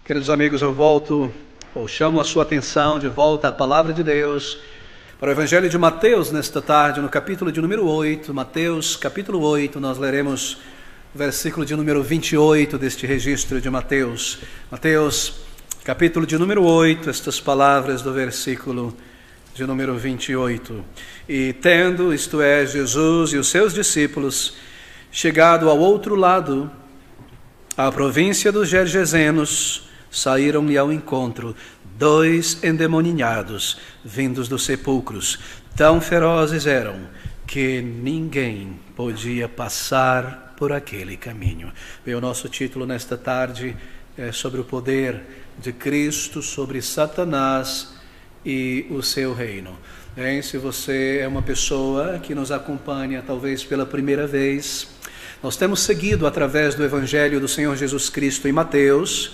Queridos amigos, chamo a sua atenção de volta à Palavra de Deus, para o Evangelho de Mateus nesta tarde, no capítulo de número 8, Mateus capítulo 8, nós leremos o versículo de número 28 deste registro de Mateus. Mateus capítulo de número 8, estas palavras do versículo de número 28. E tendo, isto é, Jesus e os seus discípulos, chegado ao outro lado, à província dos Gergesenos, saíram-lhe ao encontro 2 endemoninhados, vindos dos sepulcros. Tão ferozes eram, que ninguém podia passar por aquele caminho. Bem, o nosso título nesta tarde é sobre o poder de Cristo sobre Satanás e o seu reino. Bem, se você é uma pessoa que nos acompanha talvez pela primeira vez, nós temos seguido através do Evangelho do Senhor Jesus Cristo em Mateus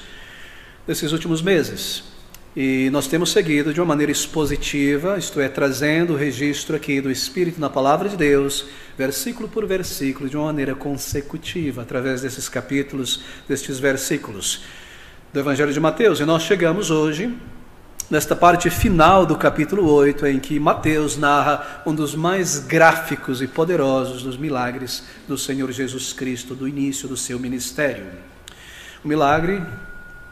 nesses últimos meses. E nós temos seguido de uma maneira expositiva, isto é, trazendo o registro aqui do Espírito na Palavra de Deus, versículo por versículo, de uma maneira consecutiva, através desses capítulos, destes versículos do Evangelho de Mateus. E nós chegamos hoje nesta parte final do capítulo 8, em que Mateus narra um dos mais gráficos e poderosos dos milagres do Senhor Jesus Cristo, do início do seu ministério. Um milagre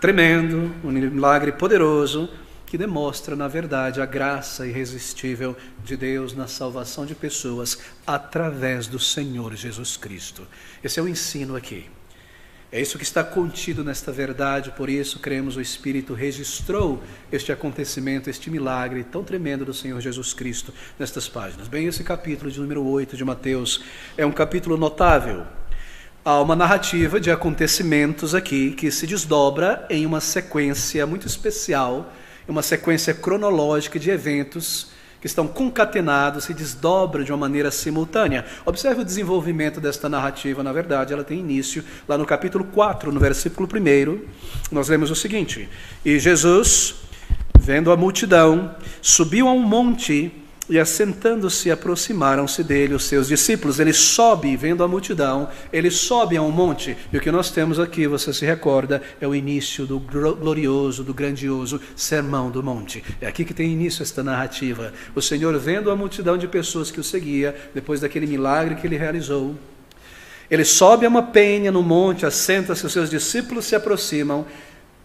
tremendo, um milagre poderoso, que demonstra, na verdade, a graça irresistível de Deus na salvação de pessoas através do Senhor Jesus Cristo. Esse é o ensino aqui. É isso que está contido nesta verdade, por isso cremos o Espírito registrou este acontecimento, este milagre tão tremendo do Senhor Jesus Cristo nestas páginas. Bem, esse capítulo de número 8 de Mateus é um capítulo notável. Há uma narrativa de acontecimentos aqui que se desdobra em uma sequência muito especial, uma sequência cronológica de eventos que estão concatenados, se desdobram de uma maneira simultânea. Observe o desenvolvimento desta narrativa, na verdade, ela tem início lá no capítulo 4, no versículo 1, nós lemos o seguinte: E Jesus, vendo a multidão, subiu a um monte, e assentando-se, aproximaram-se dele os seus discípulos. Ele sobe, vendo a multidão, ele sobe a um monte. E o que nós temos aqui, você se recorda, é o início do glorioso, do grandioso Sermão do Monte. É aqui que tem início esta narrativa. O Senhor, vendo a multidão de pessoas que o seguia, depois daquele milagre que ele realizou, ele sobe a uma penha no monte, assenta-se, os seus discípulos se aproximam,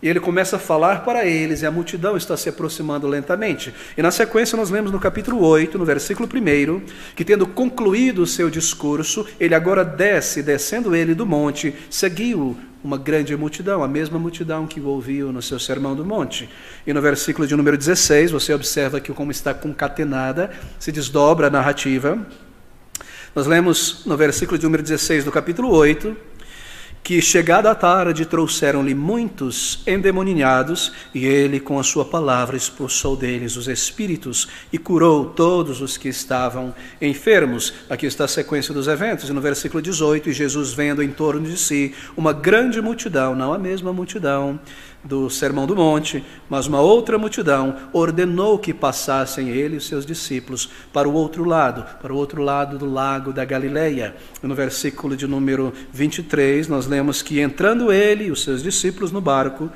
e ele começa a falar para eles, e a multidão está se aproximando lentamente. E na sequência nós lemos no capítulo 8, no versículo 1, que tendo concluído o seu discurso, ele agora desce, descendo ele do monte, seguiu uma grande multidão, a mesma multidão que o ouviu no seu sermão do monte. E no versículo de número 16, você observa que como está concatenada, se desdobra a narrativa. Nós lemos no versículo de número 16 do capítulo 8, que chegada a tarde trouxeram-lhe muitos endemoninhados, e ele com a sua palavra expulsou deles os espíritos e curou todos os que estavam enfermos. Aqui está a sequência dos eventos, e no versículo 18, e Jesus vendo em torno de si uma grande multidão, não a mesma multidão do Sermão do Monte, mas uma outra multidão, ordenou que passassem ele e os seus discípulos para o outro lado do lago da Galileia. E no versículo de número 23, nós lemos que entrando ele e os seus discípulos no barco,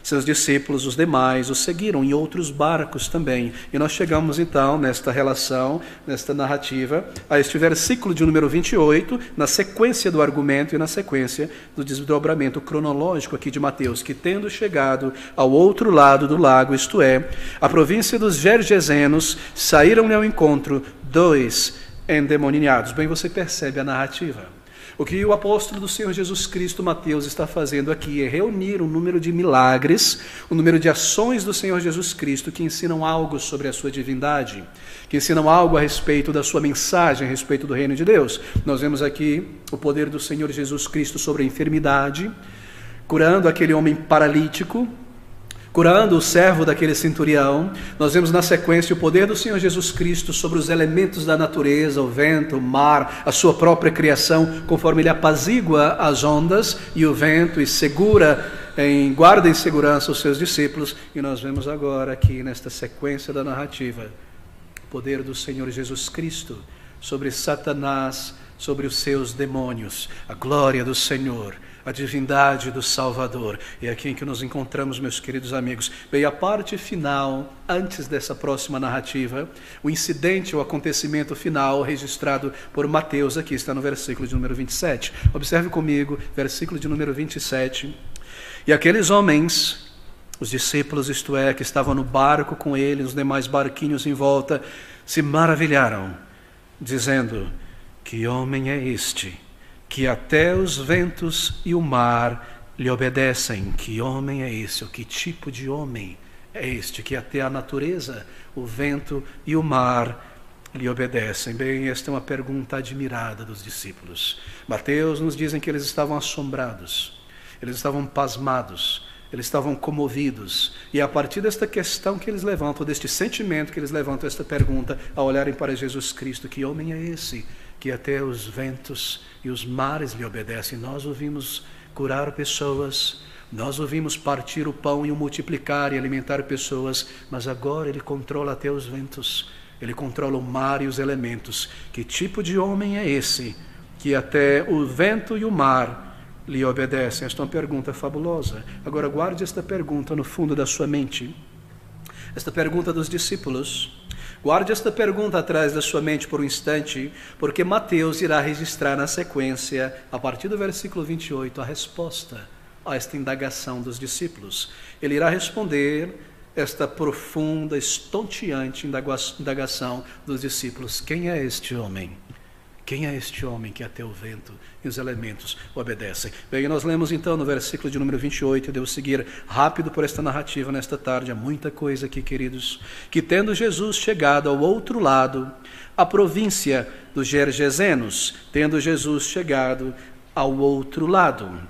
seus discípulos, os demais, o seguiram em outros barcos também. E nós chegamos então, nesta relação, nesta narrativa, a este versículo de número 28, na sequência do argumento e na sequência do desdobramento cronológico aqui de Mateus, que tendo chegado ao outro lado do lago, isto é, a província dos Gergesenos, saíram-lhe ao encontro 2 endemoninhados. Bem, você percebe a narrativa. O que o apóstolo do Senhor Jesus Cristo, Mateus, está fazendo aqui é reunir um número de milagres, um número de ações do Senhor Jesus Cristo que ensinam algo sobre a sua divindade, que ensinam algo a respeito da sua mensagem, a respeito do reino de Deus. Nós vemos aqui o poder do Senhor Jesus Cristo sobre a enfermidade, curando aquele homem paralítico, curando o servo daquele centurião. Nós vemos na sequência o poder do Senhor Jesus Cristo sobre os elementos da natureza, o vento, o mar, a sua própria criação, conforme ele apazigua as ondas e o vento e guarda em segurança os seus discípulos. E nós vemos agora aqui nesta sequência da narrativa o poder do Senhor Jesus Cristo sobre Satanás, sobre os seus demônios, a glória do Senhor, a divindade do Salvador. E é aqui em que nos encontramos, meus queridos amigos. Bem, a parte final, antes dessa próxima narrativa, o incidente, o acontecimento final registrado por Mateus, aqui está no versículo de número 27. Observe comigo, versículo de número 27. E aqueles homens, os discípulos, isto é, que estavam no barco com ele, os demais barquinhos em volta, se maravilharam, dizendo: que homem é este, que até os ventos e o mar lhe obedecem? Que homem é esse? Ou que tipo de homem é este, que até a natureza, o vento e o mar lhe obedecem? Bem, esta é uma pergunta admirada dos discípulos. Mateus nos dizem que eles estavam assombrados, eles estavam pasmados, eles estavam comovidos. E é a partir desta questão que eles levantam, deste sentimento que eles levantam esta pergunta, ao olharem para Jesus Cristo: que homem é esse, que até os ventos e os mares lhe obedecem? Nós ouvimos curar pessoas, nós ouvimos partir o pão e o multiplicar e alimentar pessoas, mas agora ele controla até os ventos, ele controla o mar e os elementos. Que tipo de homem é esse, que até o vento e o mar lhe obedecem? Esta é uma pergunta fabulosa. Agora guarde esta pergunta no fundo da sua mente, esta pergunta dos discípulos. Guarde esta pergunta atrás da sua mente por um instante, porque Mateus irá registrar na sequência, a partir do versículo 28, a resposta a esta indagação dos discípulos. Ele irá responder esta profunda, estonteante indagação dos discípulos: quem é este homem? Quem é este homem que até o vento e os elementos obedecem? Bem, nós lemos então no versículo de número 28, eu devo seguir rápido por esta narrativa nesta tarde, há muita coisa aqui, queridos. Que tendo Jesus chegado ao outro lado, a província dos Gergesenos, tendo Jesus chegado ao outro lado,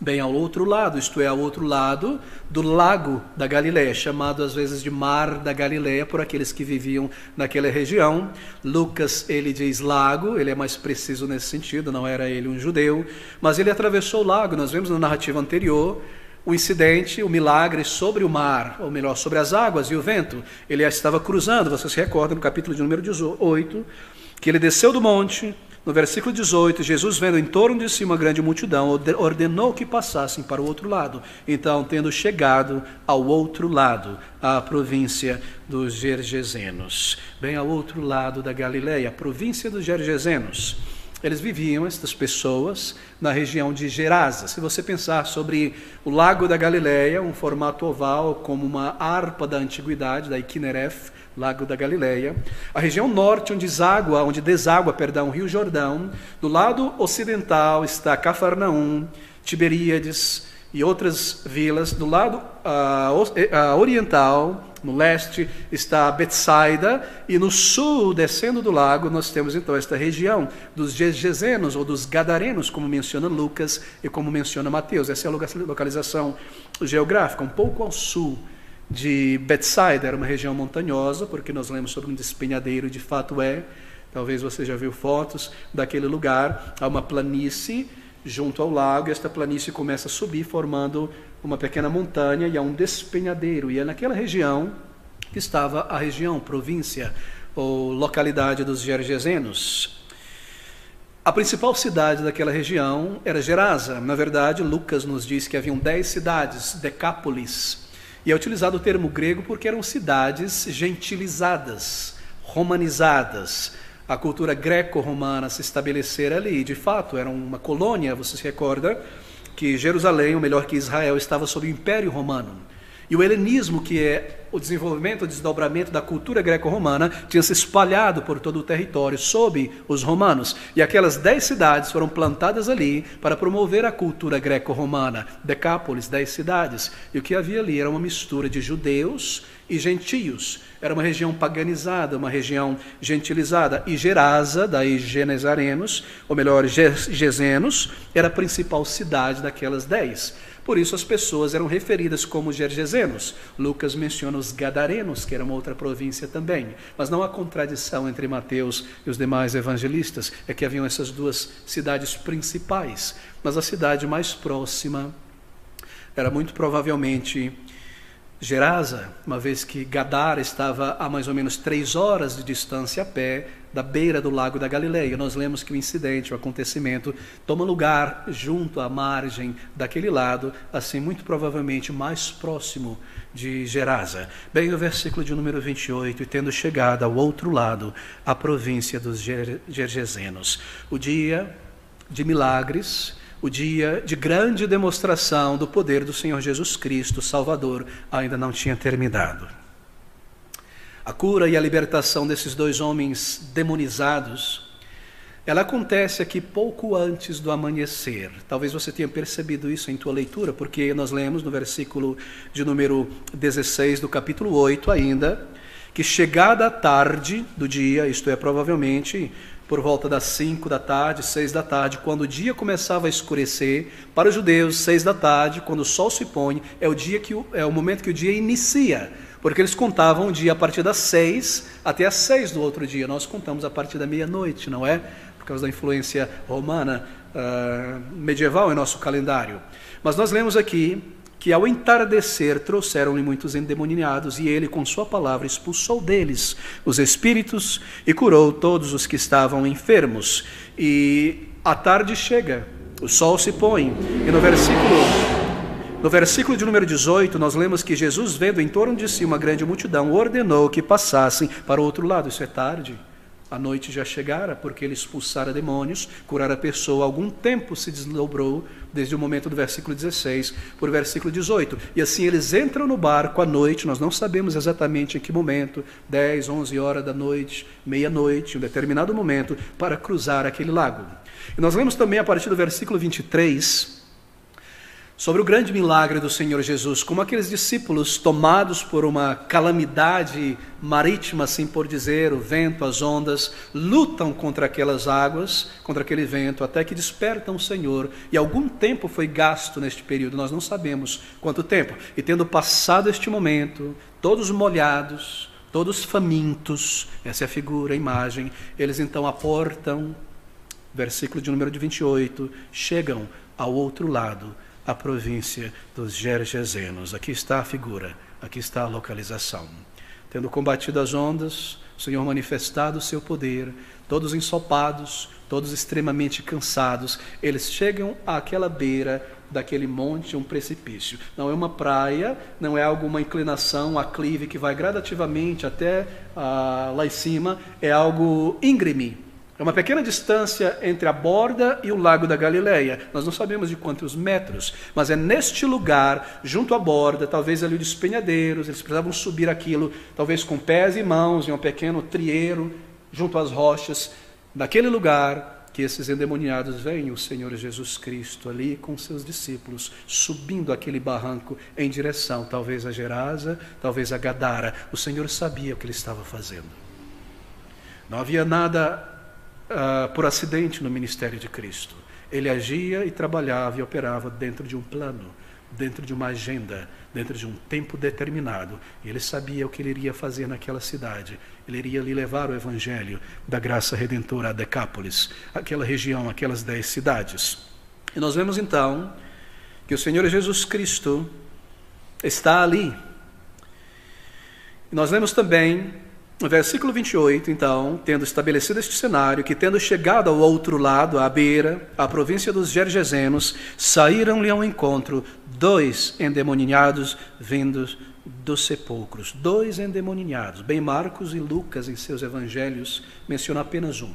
bem ao outro lado, isto é, ao outro lado do lago da Galileia, chamado às vezes de Mar da Galileia por aqueles que viviam naquela região. Lucas, ele diz lago, ele é mais preciso nesse sentido, não era ele um judeu, mas ele atravessou o lago. Nós vemos na narrativa anterior o incidente, o milagre sobre o mar, ou melhor, sobre as águas e o vento. Ele estava cruzando, você se recorda no capítulo de número 18, que ele desceu do monte. No versículo 18, Jesus, vendo em torno de si uma grande multidão, ordenou que passassem para o outro lado. Então, tendo chegado ao outro lado, à província dos Gergesenos, bem ao outro lado da Galileia, a província dos Gergesenos, eles viviam, estas pessoas, na região de Gerasa. Se você pensar sobre o lago da Galileia, um formato oval como uma harpa da antiguidade, da Kinereth, Lago da Galileia, a região norte onde deságua, o Rio Jordão. Do lado ocidental está Cafarnaum, Tiberíades e outras vilas. Do lado oriental, no leste, está Betsaida, e no sul, descendo do lago, nós temos então esta região dos Gergesenos ou dos Gadarenos, como menciona Lucas e como menciona Mateus. Essa é a localização geográfica, um pouco ao sul de Betsaida. Era uma região montanhosa, porque nós lemos sobre um despenhadeiro, de fato é. Talvez você já viu fotos daquele lugar. Há uma planície junto ao lago, e esta planície começa a subir, formando uma pequena montanha, e há um despenhadeiro. E é naquela região que estava a região, província ou localidade dos Gergesenos. A principal cidade daquela região era Gerasa. Na verdade, Lucas nos diz que haviam 10 cidades, Decápolis. E é utilizado o termo grego porque eram cidades gentilizadas, romanizadas. A cultura greco-romana se estabelecera ali. De fato, era uma colônia. Você se recorda que Jerusalém, ou melhor, que Israel, estava sob o Império Romano. E o helenismo, que é o desenvolvimento, o desdobramento da cultura greco-romana, tinha se espalhado por todo o território sob os romanos. E aquelas 10 cidades foram plantadas ali para promover a cultura greco-romana. Decápolis, 10 cidades. E o que havia ali era uma mistura de judeus e gentios. Era uma região paganizada, uma região gentilizada. E Gerasa, daí Genezarenos, ou melhor, Gezenos, era a principal cidade daquelas 10. Por isso as pessoas eram referidas como Gergesenos. Lucas menciona os Gadarenos, que era uma outra província também. Mas não há contradição entre Mateus e os demais evangelistas, é que haviam essas duas cidades principais. Mas a cidade mais próxima era muito provavelmente Gerasa, uma vez que Gadara estava a mais ou menos 3 horas de distância a pé da beira do lago da Galileia. Nós lemos que o incidente, o acontecimento, toma lugar junto à margem daquele lado, assim muito provavelmente mais próximo de Gerasa. Bem, no versículo de número 28, e tendo chegado ao outro lado, a província dos Gergesenos. O dia de milagres, o dia de grande demonstração do poder do Senhor Jesus Cristo, Salvador, ainda não tinha terminado. A cura e a libertação desses 2 homens demonizados, ela acontece aqui pouco antes do amanhecer. Talvez você tenha percebido isso em tua leitura, porque nós lemos no versículo de número 16 do capítulo 8 ainda, que chegada a tarde do dia, isto é, provavelmente por volta das 5 da tarde, 6 da tarde, quando o dia começava a escurecer, para os judeus, 6 da tarde, quando o sol se põe, é o momento que o dia inicia, porque eles contavam o dia a partir das 6 até as 6 do outro dia. Nós contamos a partir da meia-noite, não é? Por causa da influência romana medieval em nosso calendário. Mas nós lemos aqui que ao entardecer trouxeram-lhe muitos endemoniados, e ele com sua palavra expulsou deles os espíritos e curou todos os que estavam enfermos. E a tarde chega, o sol se põe, e no versículo de número 18, nós lemos que Jesus, vendo em torno de si uma grande multidão, ordenou que passassem para o outro lado. Isso é tarde. A noite já chegara, porque ele expulsara demônios, curara a pessoa. Algum tempo se desdobrou, desde o momento do versículo 16 por versículo 18. E assim eles entram no barco à noite, nós não sabemos exatamente em que momento, 10, 11 horas da noite, meia-noite, um determinado momento, para cruzar aquele lago. E nós lemos também a partir do versículo 23... sobre o grande milagre do Senhor Jesus, como aqueles discípulos tomados por uma calamidade marítima, assim por dizer, o vento, as ondas, lutam contra aquelas águas, contra aquele vento, até que despertam o Senhor, e algum tempo foi gasto neste período, nós não sabemos quanto tempo, e tendo passado este momento, todos molhados, todos famintos, essa é a figura, a imagem, eles então aportam, versículo de número 28, chegam ao outro lado, a província dos Gergesenos. Aqui está a figura, aqui está a localização. Tendo combatido as ondas, o Senhor manifestado o seu poder, todos ensopados, todos extremamente cansados, eles chegam àquela beira daquele monte, um precipício. Não é uma praia, não é alguma inclinação, aclive que vai gradativamente até lá em cima, é algo íngreme. É uma pequena distância entre a borda e o lago da Galileia. Nós não sabemos de quantos metros, mas é neste lugar, junto à borda, talvez ali os despenhadeiros, eles precisavam subir aquilo, talvez com pés e mãos, em um pequeno trieiro, junto às rochas. Naquele lugar que esses endemoniados veem o Senhor Jesus Cristo ali com seus discípulos, subindo aquele barranco em direção, talvez a Gerasa, talvez a Gadara. O Senhor sabia o que ele estava fazendo. Não havia nada por acidente no ministério de Cristo. Ele agia e trabalhava e operava dentro de um plano, dentro de uma agenda, dentro de um tempo determinado. E ele sabia o que ele iria fazer naquela cidade. Ele iria lhe levar o evangelho da graça redentora a Decápolis, aquela região, aquelas 10 cidades. E nós vemos então que o Senhor Jesus Cristo está ali. E nós vemos também no versículo 28, então, tendo estabelecido este cenário, que tendo chegado ao outro lado, à beira, à província dos Gergesenos, saíram-lhe ao encontro 2 endemoniados vindos dos sepulcros. 2 endemoniados. Bem, Marcos e Lucas, em seus evangelhos, mencionam apenas um.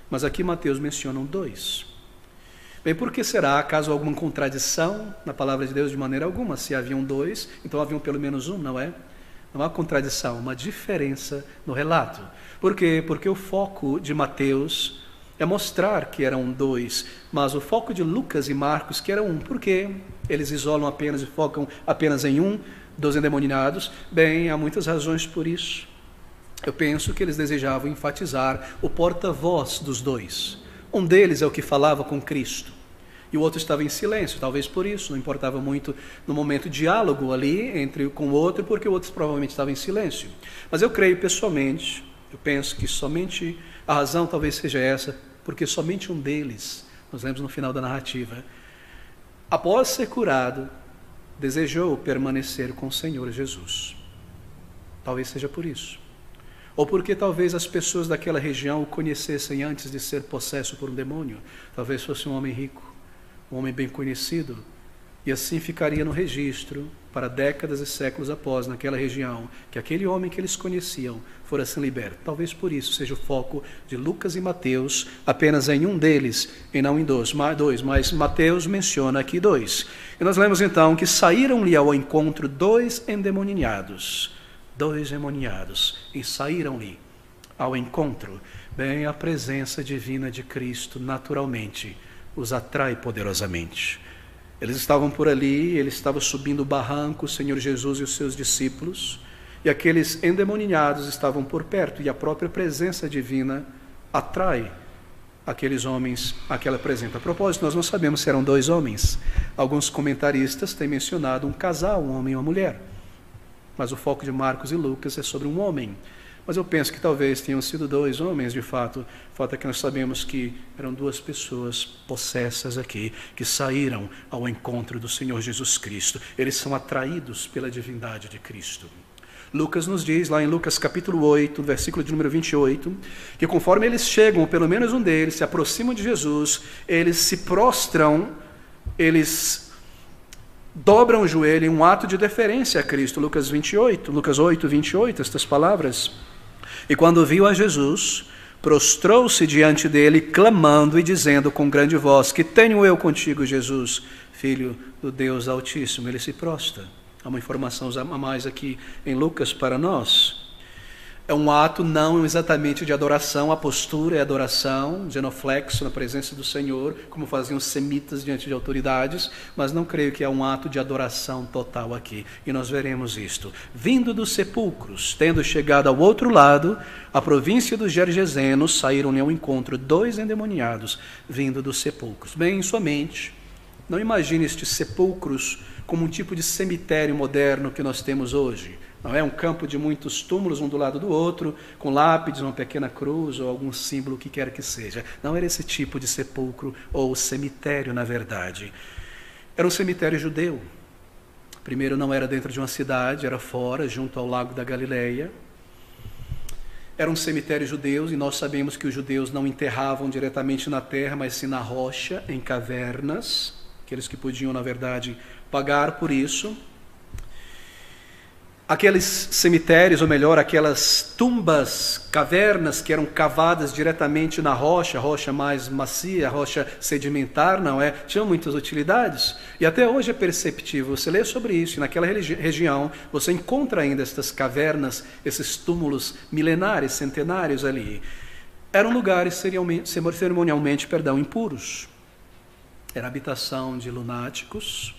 Mas aqui Mateus menciona 2. Bem, por que será? Acaso alguma contradição na palavra de Deus? De maneira alguma. Se haviam 2, então haviam pelo menos um, não é? Não há contradição, uma diferença no relato. Por quê? Porque o foco de Mateus é mostrar que eram 2, mas o foco de Lucas e Marcos que era 1. Por quê? Eles isolam apenas e focam apenas em um dos endemoniados. Bem, há muitas razões por isso. Eu penso que eles desejavam enfatizar o porta-voz dos 2. Um deles é o que falava com Cristo. E o outro estava em silêncio, talvez por isso, não importava muito no momento de diálogo ali com o outro, porque o outro provavelmente estava em silêncio. Mas eu creio pessoalmente, eu penso que somente a razão talvez seja essa, porque somente um deles, nós lemos no final da narrativa, após ser curado, desejou permanecer com o Senhor Jesus. Talvez seja por isso. Ou porque talvez as pessoas daquela região o conhecessem antes de ser possesso por um demônio. Talvez fosse um homem rico, um homem bem conhecido, e assim ficaria no registro para décadas e séculos após, naquela região, que aquele homem que eles conheciam fora assim liberto. Talvez por isso seja o foco de Lucas e Mateus apenas em um deles e não em dois, mas Mateus menciona aqui dois. E nós lemos então que saíram-lhe ao encontro dois endemoniados, e saíram-lhe ao encontro. Bem, a presença divina de Cristo naturalmente os atrai poderosamente. Eles estavam por ali, ele estava subindo o barranco, o Senhor Jesus e os seus discípulos, e aqueles endemoniados estavam por perto, e a própria presença divina atrai aqueles homens àquela presença. A propósito, nós não sabemos se eram dois homens. Alguns comentaristas têm mencionado um casal, um homem e uma mulher, mas o foco de Marcos e Lucas é sobre um homem. Mas eu penso que talvez tenham sido dois homens, de fato. O fato é que nós sabemos que eram duas pessoas possessas aqui, que saíram ao encontro do Senhor Jesus Cristo. Eles são atraídos pela divindade de Cristo. Lucas nos diz, lá em Lucas capítulo 8, versículo de número 28, que conforme eles chegam, ou pelo menos um deles, se aproximam de Jesus, eles se prostram, eles dobram o joelho em um ato de deferência a Cristo. Lucas 8, 28, estas palavras. E quando viu a Jesus, prostrou-se diante dele, clamando e dizendo com grande voz: que tenho eu contigo, Jesus, Filho do Deus Altíssimo? Ele se prostra. Há uma informação a mais aqui em Lucas para nós. É um ato não exatamente de adoração, a postura é adoração, genuflexo na presença do Senhor, como faziam os semitas diante de autoridades, mas não creio que é um ato de adoração total aqui. E nós veremos isto. Vindo dos sepulcros, tendo chegado ao outro lado, a província dos Gergesenos, saíram-lhe ao encontro dois endemoniados, vindo dos sepulcros. Bem, em sua mente, não imagine estes sepulcros como um tipo de cemitério moderno que nós temos hoje. Não é um campo de muitos túmulos, um do lado do outro, com lápides, uma pequena cruz ou algum símbolo, o que quer que seja. Não era esse tipo de sepulcro ou cemitério, na verdade. Era um cemitério judeu. Primeiro, não era dentro de uma cidade, era fora, junto ao lago da Galileia. Era um cemitério judeu, e nós sabemos que os judeus não enterravam diretamente na terra, mas sim na rocha, em cavernas. Aqueles que podiam, na verdade, pagar por isso. Aqueles cemitérios, ou melhor, aquelas tumbas, cavernas que eram cavadas diretamente na rocha, a rocha mais macia, a rocha sedimentar, não é? Tinham muitas utilidades. E até hoje é perceptível, você lê sobre isso, e naquela região você encontra ainda estas cavernas, esses túmulos milenares, centenários ali. Eram lugares cerimonialmente impuros. Era habitação de lunáticos,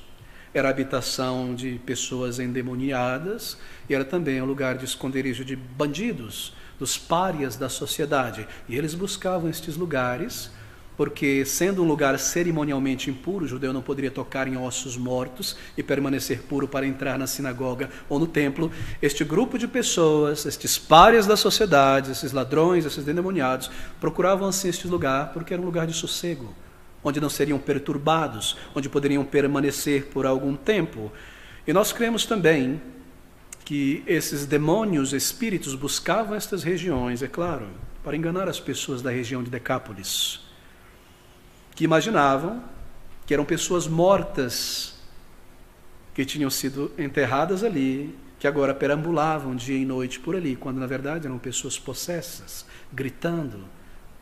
era a habitação de pessoas endemoniadas, e era também um lugar de esconderijo de bandidos, dos párias da sociedade. E eles buscavam estes lugares, porque sendo um lugar cerimonialmente impuro, o judeu não poderia tocar em ossos mortos e permanecer puro para entrar na sinagoga ou no templo. Este grupo de pessoas, estes párias da sociedade, esses ladrões, esses endemoniados, procuravam assim este lugar, porque era um lugar de sossego, onde não seriam perturbados, onde poderiam permanecer por algum tempo. E nós cremos também que esses demônios, espíritos, buscavam estas regiões, é claro, para enganar as pessoas da região de Decápolis, que imaginavam que eram pessoas mortas, que tinham sido enterradas ali, que agora perambulavam dia e noite por ali, quando na verdade eram pessoas possessas, gritando,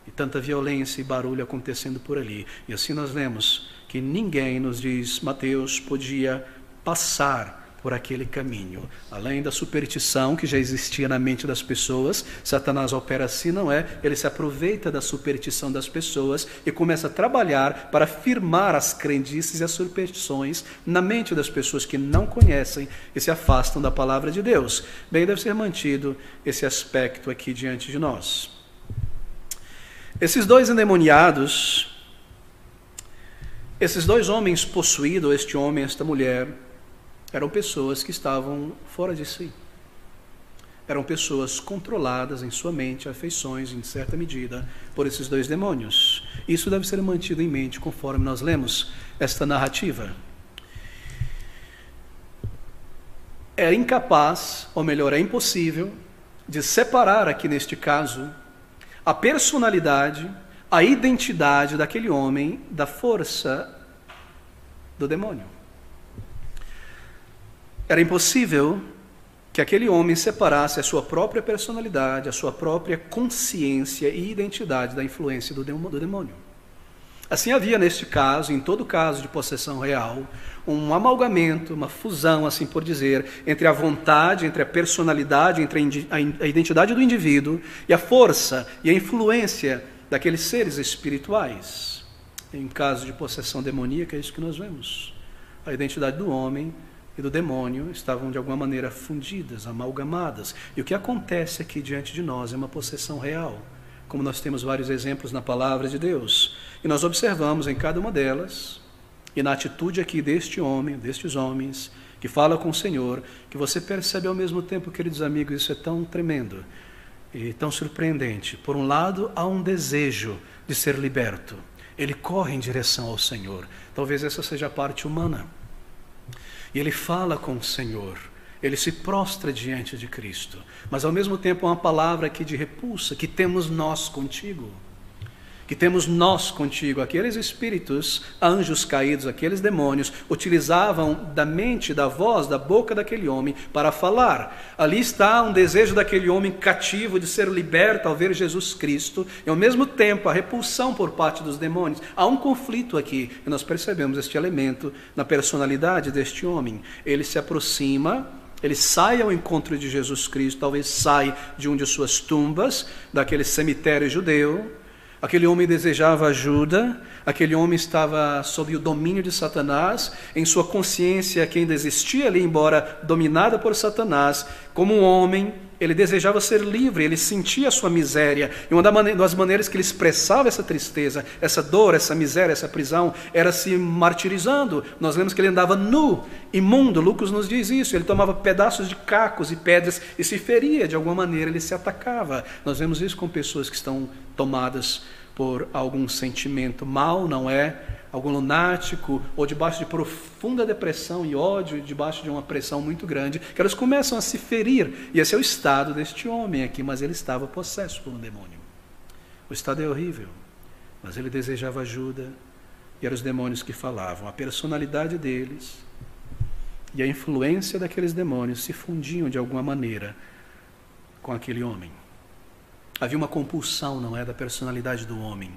e tanta violência e barulho acontecendo por ali. E assim nós lemos que ninguém, nos diz Mateus, podia passar por aquele caminho. Além da superstição que já existia na mente das pessoas, Satanás opera assim, não é? Ele se aproveita da superstição das pessoas e começa a trabalhar para firmar as crendices e as superstições na mente das pessoas que não conhecem e se afastam da palavra de Deus. Bem, deve ser mantido esse aspecto aqui diante de nós. Esses dois endemoniados, esses dois homens possuídos, este homem e esta mulher, eram pessoas que estavam fora de si. Eram pessoas controladas em sua mente, afeições, em certa medida, por esses dois demônios. Isso deve ser mantido em mente conforme nós lemos esta narrativa. é incapaz, ou melhor, é impossível, de separar aqui neste caso a personalidade, a identidade daquele homem da força do demônio. Era impossível que aquele homem separasse a sua própria personalidade, a sua própria consciência e identidade da influência do demônio. Assim havia neste caso, em todo caso de possessão real, um amalgamento, uma fusão, assim por dizer, entre a vontade, entre a personalidade, entre a identidade do indivíduo e a força e a influência daqueles seres espirituais. Em caso de possessão demoníaca, é isso que nós vemos. A identidade do homem e do demônio estavam de alguma maneira fundidas, amalgamadas. E o que acontece aqui diante de nós é uma possessão real, como nós temos vários exemplos na palavra de Deus. E nós observamos em cada uma delas, e na atitude aqui deste homem, destes homens, que fala com o Senhor, que você percebe ao mesmo tempo, queridos amigos, isso é tão tremendo e tão surpreendente. Por um lado, há um desejo de ser liberto. Ele corre em direção ao Senhor. Talvez essa seja a parte humana. E ele fala com o Senhor. Ele se prostra diante de Cristo. Mas ao mesmo tempo há uma palavra aqui de repulsa, que temos nós contigo. Que temos nós contigo. Aqueles espíritos, anjos caídos, aqueles demônios, utilizavam da mente, da voz, da boca daquele homem para falar. Ali está um desejo daquele homem cativo de ser liberto ao ver Jesus Cristo, e ao mesmo tempo a repulsão por parte dos demônios. Há um conflito aqui, e nós percebemos este elemento na personalidade deste homem. Ele se aproxima, ele sai ao encontro de Jesus Cristo, talvez sai de uma de suas tumbas, daquele cemitério judeu. Aquele homem desejava ajuda, aquele homem estava sob o domínio de Satanás, em sua consciência que ainda existia ali, embora dominada por Satanás, como um homem, ele desejava ser livre, ele sentia a sua miséria, e uma das maneiras que ele expressava essa tristeza, essa dor, essa miséria, essa prisão, era se martirizando. Nós lemos que ele andava nu, imundo, Lucas nos diz isso, ele tomava pedaços de cacos e pedras e se feria de alguma maneira, ele se atacava. Nós vemos isso com pessoas que estão tomadas por algum sentimento mal, não é? Algum lunático, ou debaixo de profunda depressão e ódio, debaixo de uma pressão muito grande, que elas começam a se ferir. E esse é o estado deste homem aqui, mas ele estava possesso por um demônio. O estado é horrível, mas ele desejava ajuda, e eram os demônios que falavam. A personalidade deles e a influência daqueles demônios se fundiam de alguma maneira com aquele homem. Havia uma compulsão, não é, da personalidade do homem.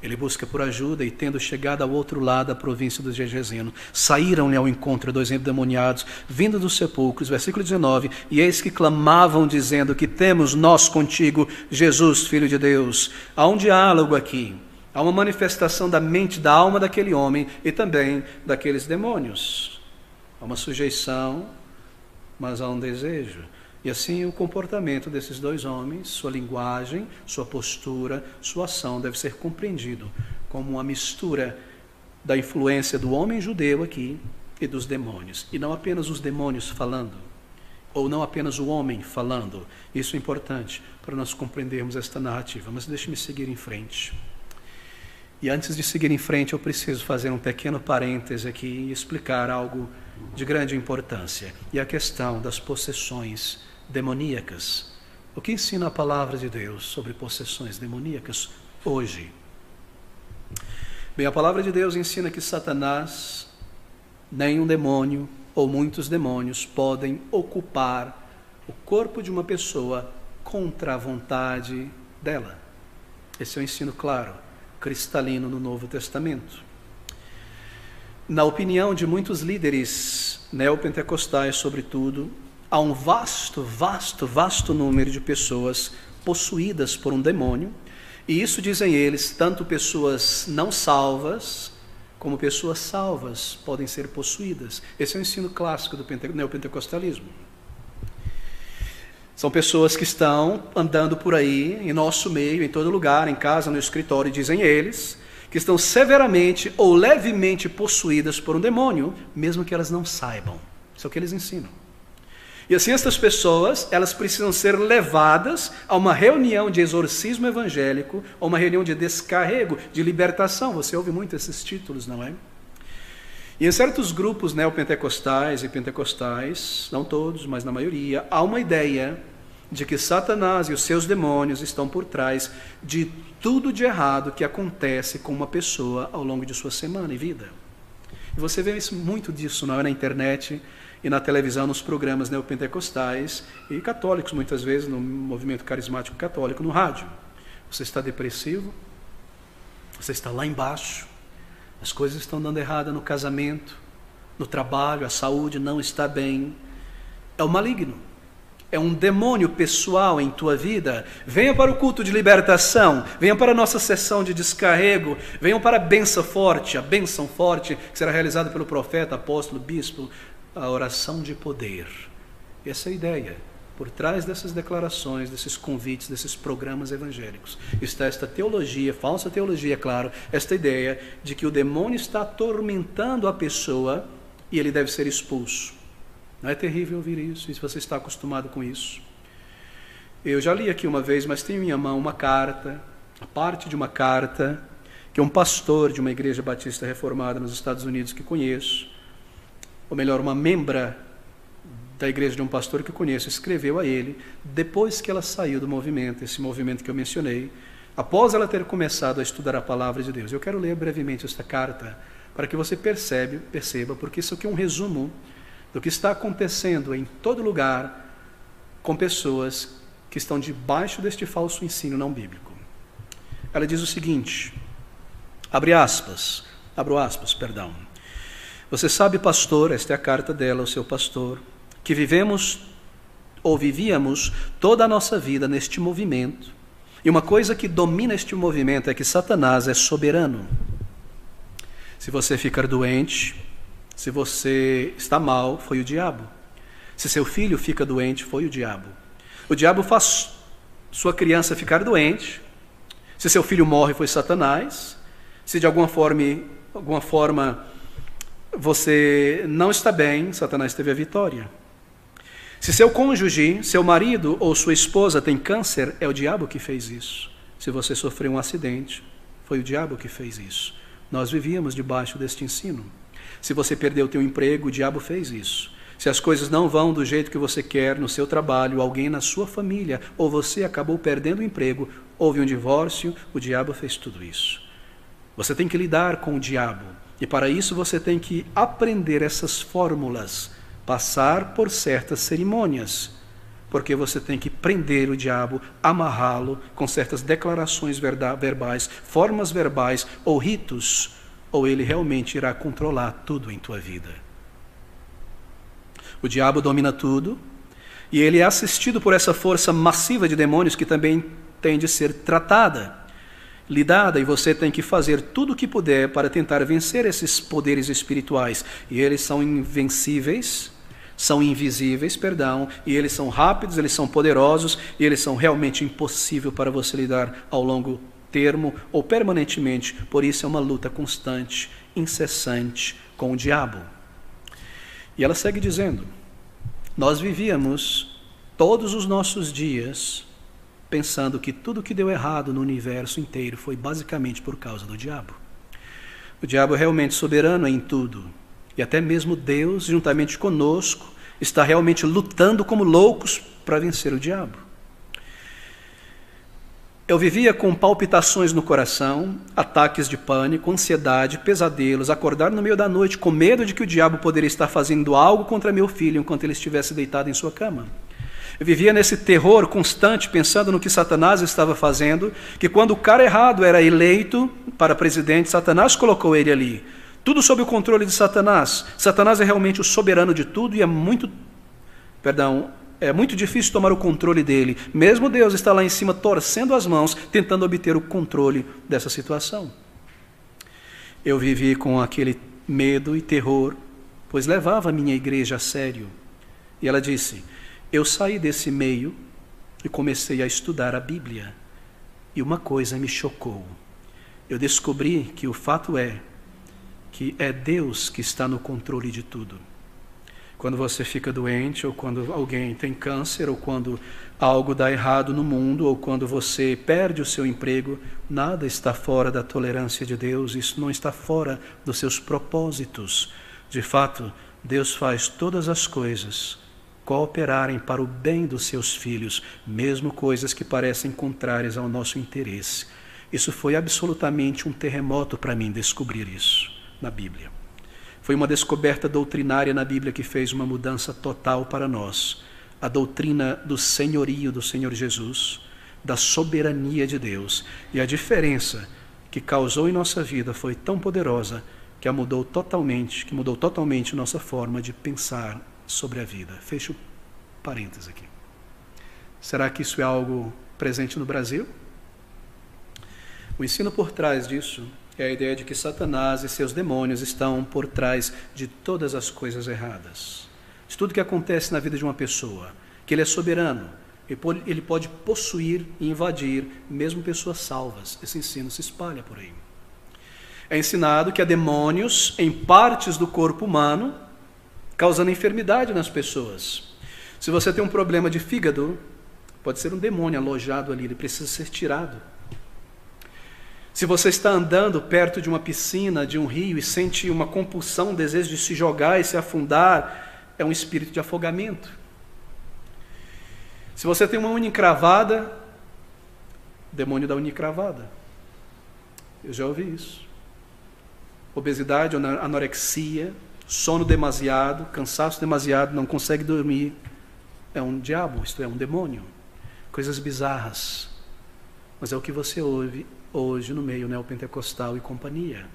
Ele busca por ajuda, e tendo chegado ao outro lado da província dos Gergesenos, saíram-lhe ao encontro dois endemoniados, vindo dos sepulcros, versículo 19, e eis que clamavam, dizendo: que temos nós contigo, Jesus, Filho de Deus. Há um diálogo aqui, há uma manifestação da mente, da alma daquele homem e também daqueles demônios. Há uma sujeição, mas há um desejo. E assim o comportamento desses dois homens, sua linguagem, sua postura, sua ação deve ser compreendido como uma mistura da influência do homem judeu aqui e dos demônios. E não apenas os demônios falando, ou não apenas o homem falando. Isso é importante para nós compreendermos esta narrativa. Mas deixe-me seguir em frente. E antes de seguir em frente, eu preciso fazer um pequeno parêntese aqui e explicar algo de grande importância. E a questão das possessões demoníacas. O que ensina a palavra de Deus sobre possessões demoníacas hoje? Bem, a palavra de Deus ensina que Satanás, nem um demônio ou muitos demônios podem ocupar o corpo de uma pessoa contra a vontade dela. Esse é o ensino claro, cristalino no Novo Testamento. Na opinião de muitos líderes neopentecostais, sobretudo, há um vasto número de pessoas possuídas por um demônio, e isso, dizem eles, tanto pessoas não salvas, como pessoas salvas podem ser possuídas. Esse é o ensino clássico do neopentecostalismo. São pessoas que estão andando por aí, em nosso meio, em todo lugar, em casa, no escritório, dizem eles, que estão severamente ou levemente possuídas por um demônio, mesmo que elas não saibam. Isso é o que eles ensinam. E assim estas pessoas, elas precisam ser levadas a uma reunião de exorcismo evangélico, ou uma reunião de descarrego, de libertação. Você ouve muito esses títulos, não é? E em certos grupos neopentecostais e pentecostais, não todos, mas na maioria, há uma ideia de que Satanás e os seus demônios estão por trás de tudo de errado que acontece com uma pessoa ao longo de sua semana e vida. E você vê muito disso na internet e na televisão, nos programas neopentecostais e católicos, muitas vezes, no movimento carismático católico, no rádio. Você está depressivo, você está lá embaixo, as coisas estão dando errado no casamento, no trabalho, a saúde não está bem. É o maligno. É um demônio pessoal em tua vida. Venha para o culto de libertação, venha para a nossa sessão de descarrego, venham para a bênção forte que será realizada pelo profeta, apóstolo, bispo, a oração de poder. Essa é a ideia. Por trás dessas declarações, desses convites, desses programas evangélicos, está esta teologia, falsa teologia, claro, esta ideia de que o demônio está atormentando a pessoa e ele deve ser expulso. Não é terrível ouvir isso, e se você está acostumado com isso? Eu já li aqui uma vez, mas tenho em minha mão uma carta, a parte de uma carta, que um pastor de uma igreja batista reformada nos Estados Unidos que conheço, ou melhor, uma membra da igreja de um pastor que eu conheço, escreveu a ele, depois que ela saiu do movimento, esse movimento que eu mencionei, após ela ter começado a estudar a palavra de Deus. Eu quero ler brevemente esta carta, para que você perceba, porque isso aqui é um resumo do que está acontecendo em todo lugar com pessoas que estão debaixo deste falso ensino não bíblico. Ela diz o seguinte, abro aspas, você sabe, pastor, esta é a carta dela ao seu pastor, que vivíamos toda a nossa vida neste movimento, e uma coisa que domina este movimento é que Satanás é soberano. Se você ficar doente, se você está mal, foi o diabo. Se seu filho fica doente, foi o diabo. O diabo faz sua criança ficar doente. Se seu filho morre, foi Satanás. Se de alguma forma você não está bem, Satanás teve a vitória. Se seu cônjuge, seu marido ou sua esposa tem câncer, é o diabo que fez isso. Se você sofreu um acidente, foi o diabo que fez isso. Nós vivíamos debaixo deste ensino. Se você perdeu o teu emprego, o diabo fez isso. Se as coisas não vão do jeito que você quer no seu trabalho, alguém na sua família, ou você acabou perdendo o emprego, houve um divórcio, o diabo fez tudo isso. Você tem que lidar com o diabo. E para isso você tem que aprender essas fórmulas, passar por certas cerimônias, porque você tem que prender o diabo, amarrá-lo com certas declarações verbais, formas verbais ou ritos, ou ele realmente irá controlar tudo em tua vida. O diabo domina tudo, e ele é assistido por essa força massiva de demônios que também tem de ser tratada, lidada, e você tem que fazer tudo o que puder para tentar vencer esses poderes espirituais. E eles são invisíveis, e eles são rápidos, eles são poderosos, e eles são realmente impossíveis para você lidar ao longo termo ou permanentemente. Por isso é uma luta constante, incessante com o diabo. E ela segue dizendo, nós vivíamos todos os nossos dias pensando que tudo que deu errado no universo inteiro foi basicamente por causa do diabo. O diabo é realmente soberano em tudo, e até mesmo Deus, juntamente conosco, está realmente lutando como loucos para vencer o diabo. Eu vivia com palpitações no coração, ataques de pânico, ansiedade, pesadelos, acordar no meio da noite com medo de que o diabo poderia estar fazendo algo contra meu filho enquanto ele estivesse deitado em sua cama. Eu vivia nesse terror constante, pensando no que Satanás estava fazendo, que quando o cara errado era eleito para presidente, Satanás colocou ele ali. Tudo sob o controle de Satanás. Satanás é realmente o soberano de tudo e é muito difícil tomar o controle dele. Mesmo Deus está lá em cima torcendo as mãos, tentando obter o controle dessa situação. Eu vivi com aquele medo e terror, pois levava a minha igreja a sério. E ela disse, eu saí desse meio e comecei a estudar a Bíblia. E uma coisa me chocou. Eu descobri que o fato é que é Deus que está no controle de tudo. Quando você fica doente, ou quando alguém tem câncer, ou quando algo dá errado no mundo, ou quando você perde o seu emprego, nada está fora da tolerância de Deus, isso não está fora dos seus propósitos. De fato, Deus faz todas as coisas cooperarem para o bem dos seus filhos, mesmo coisas que parecem contrárias ao nosso interesse. Isso foi absolutamente um terremoto para mim descobrir isso na Bíblia. Foi uma descoberta doutrinária na Bíblia que fez uma mudança total para nós. A doutrina do senhorio do Senhor Jesus, da soberania de Deus. E a diferença que causou em nossa vida foi tão poderosa que mudou totalmente nossa forma de pensar sobre a vida. Fecho parênteses aqui. Será que isso é algo presente no Brasil? O ensino por trás disso é a ideia de que Satanás e seus demônios estão por trás de todas as coisas erradas. De tudo que acontece na vida de uma pessoa, que ele é soberano, ele pode possuir e invadir mesmo pessoas salvas. Esse ensino se espalha por aí. É ensinado que há demônios em partes do corpo humano, causando enfermidade nas pessoas. Se você tem um problema de fígado, pode ser um demônio alojado ali, ele precisa ser tirado. Se você está andando perto de uma piscina, de um rio, e sente uma compulsão, um desejo de se jogar e se afundar, é um espírito de afogamento. Se você tem uma unha encravada, demônio da unha encravada. Eu já ouvi isso. Obesidade, anorexia, sono demasiado, cansaço demasiado, não consegue dormir. É um diabo, isto é, um demônio. Coisas bizarras. Mas é o que você ouve hoje no meio neopentecostal e companhia.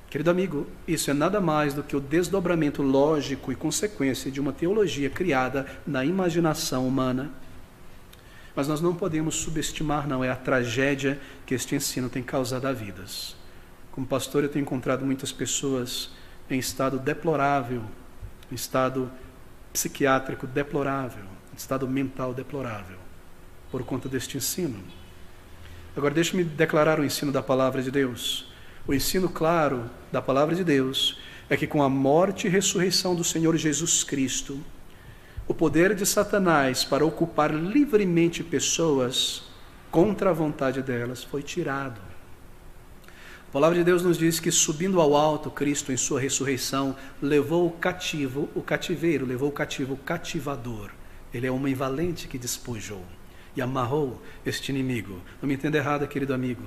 Querido amigo, isso é nada mais do que o desdobramento lógico e consequência de uma teologia criada na imaginação humana. Mas nós não podemos subestimar, não, é a tragédia que este ensino tem causado a vidas. Como pastor, eu tenho encontrado muitas pessoas em estado deplorável, em estado psiquiátrico deplorável, em estado mental deplorável, por conta deste ensino. Agora, deixe-me declarar o ensino da palavra de Deus. O ensino claro da palavra de Deus é que com a morte e ressurreição do Senhor Jesus Cristo, o poder de Satanás para ocupar livremente pessoas contra a vontade delas foi tirado. A palavra de Deus nos diz que, subindo ao alto, Cristo, em sua ressurreição, levou o cativo, o cativeiro, levou o cativo, o cativador. Ele é um homem valente que despojou e amarrou este inimigo. Não me entenda errado, querido amigo.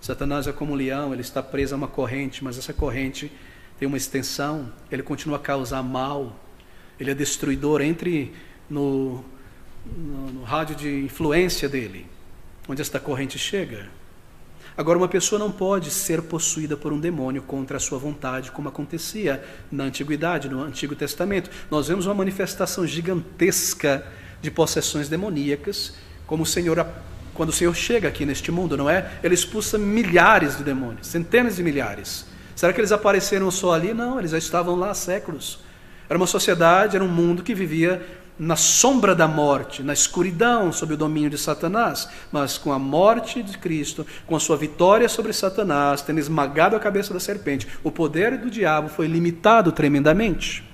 Satanás é como um leão, ele está preso a uma corrente, mas essa corrente tem uma extensão, ele continua a causar mal, ele é destruidor. Entre no rádio de influência dele, onde esta corrente chega. Agora, uma pessoa não pode ser possuída por um demônio contra a sua vontade, como acontecia na Antiguidade, no Antigo Testamento. Nós vemos uma manifestação gigantesca de possessões demoníacas, como quando o Senhor chega aqui neste mundo, não é? Ele expulsa milhares de demônios, centenas de milhares. Será que eles apareceram só ali? Não, eles já estavam lá há séculos. Era uma sociedade, era um mundo que vivia na sombra da morte, na escuridão, sob o domínio de Satanás. Mas com a morte de Cristo, com a sua vitória sobre Satanás, tendo esmagado a cabeça da serpente, o poder do diabo foi limitado tremendamente.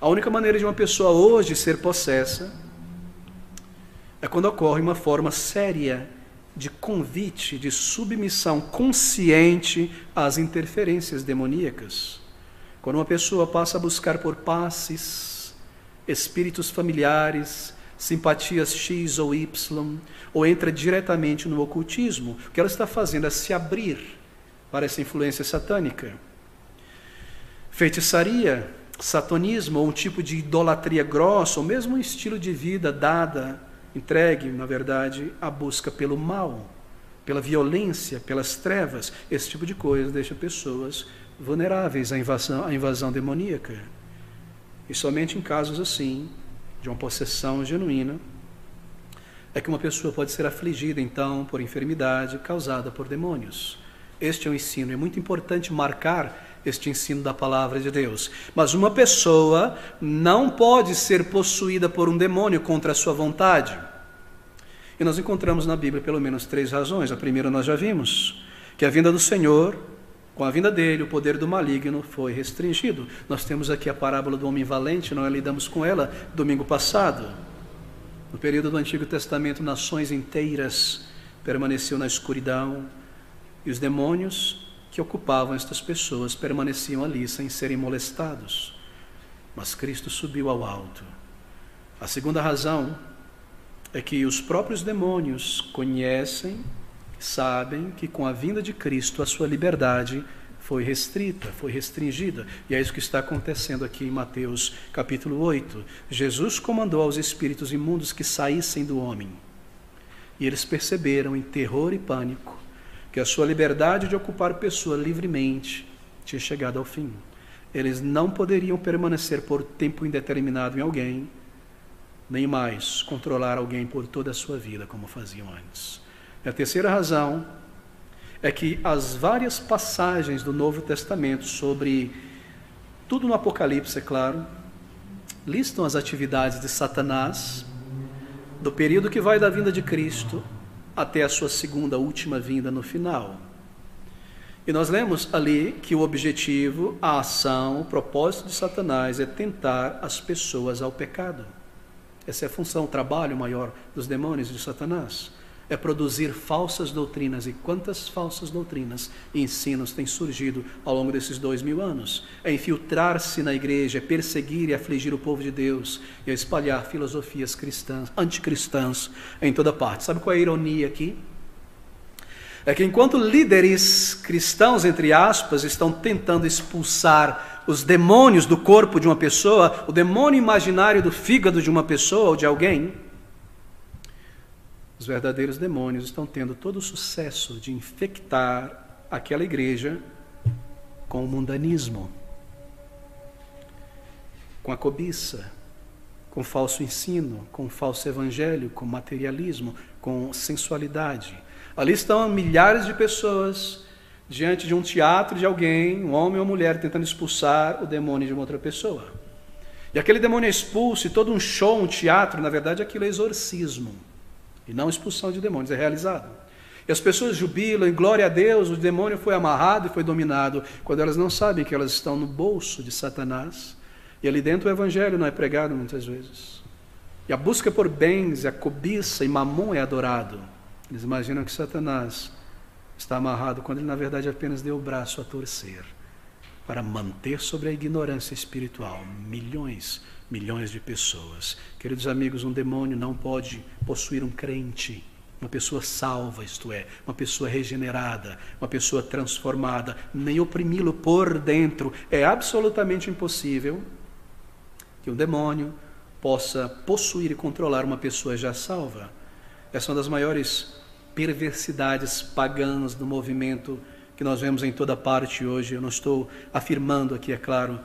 A única maneira de uma pessoa hoje ser possessa é quando ocorre uma forma séria de convite, de submissão consciente às interferências demoníacas. Quando uma pessoa passa a buscar por passes, espíritos familiares, simpatias X ou Y, ou entra diretamente no ocultismo, o que ela está fazendo é se abrir para essa influência satânica. Feitiçaria, satanismo, ou um tipo de idolatria grossa, ou mesmo um estilo de vida entregue, na verdade, à busca pelo mal, pela violência, pelas trevas. Esse tipo de coisa deixa pessoas vulneráveis à invasão demoníaca. E somente em casos assim, de uma possessão genuína, é que uma pessoa pode ser afligida, então, por enfermidade causada por demônios. Este é o ensino. É muito importante marcar este ensino da palavra de Deus. Mas uma pessoa não pode ser possuída por um demônio contra a sua vontade. E nós encontramos na Bíblia pelo menos 3 razões. A primeira nós já vimos, que a vinda do Senhor, com a vinda dele, o poder do maligno foi restringido. Nós temos aqui a parábola do homem valente, nós lidamos com ela domingo passado. No período do Antigo Testamento, nações inteiras permaneciam na escuridão, e os demônios que ocupavam estas pessoas permaneciam ali sem serem molestados. Mas Cristo subiu ao alto. A segunda razão é que os próprios demônios conhecem, sabem que com a vinda de Cristo a sua liberdade foi restrita, foi restringida. E é isso que está acontecendo aqui em Mateus capítulo 8. Jesus comandou aos espíritos imundos que saíssem do homem. E eles perceberam em terror e pânico que a sua liberdade de ocupar pessoa livremente tinha chegado ao fim. Eles não poderiam permanecer por tempo indeterminado em alguém, nem mais controlar alguém por toda a sua vida, como faziam antes. E a terceira razão é que as várias passagens do Novo Testamento sobre tudo no Apocalipse, é claro, listam as atividades de Satanás, do período que vai da vinda de Cristo até a sua segunda, última vinda no final. E nós lemos ali que o objetivo, a ação, o propósito de Satanás é tentar as pessoas ao pecado. Essa é a função, o trabalho maior dos demônios de Satanás. É produzir falsas doutrinas. E quantas falsas doutrinas e ensinos têm surgido ao longo desses 2000 anos? É infiltrar-se na igreja, é perseguir e afligir o povo de Deus, e é espalhar filosofias cristãs, anticristãs em toda parte. Sabe qual é a ironia aqui? É que enquanto líderes cristãos, entre aspas, estão tentando expulsar os demônios do corpo de uma pessoa, o demônio imaginário do fígado de uma pessoa ou de alguém, os verdadeiros demônios estão tendo todo o sucesso de infectar aquela igreja com o mundanismo, com a cobiça, com falso ensino, com falso evangelho, com materialismo, com sensualidade. Ali estão milhares de pessoas diante de um teatro de alguém, um homem ou mulher, tentando expulsar o demônio de uma outra pessoa. E aquele demônio é expulso, e todo um show, um teatro, na verdade aquilo é exorcismo. E não expulsão de demônios, é realizado. E as pessoas jubilam, e glória a Deus, o demônio foi amarrado e foi dominado, quando elas não sabem que elas estão no bolso de Satanás. E ali dentro o evangelho não é pregado muitas vezes. E a busca por bens, a cobiça e mamon é adorado. Eles imaginam que Satanás está amarrado, quando ele na verdade apenas deu o braço a torcer, para manter sobre a ignorância espiritual milhões de pessoas. Queridos amigos, um demônio não pode possuir um crente, uma pessoa salva, isto é, uma pessoa regenerada, uma pessoa transformada, nem oprimi-lo por dentro. É absolutamente impossível que um demônio possa possuir e controlar uma pessoa já salva. Essa é uma das maiores perversidades pagãs do movimento que nós vemos em toda parte hoje. Eu não estou afirmando aqui, é claro,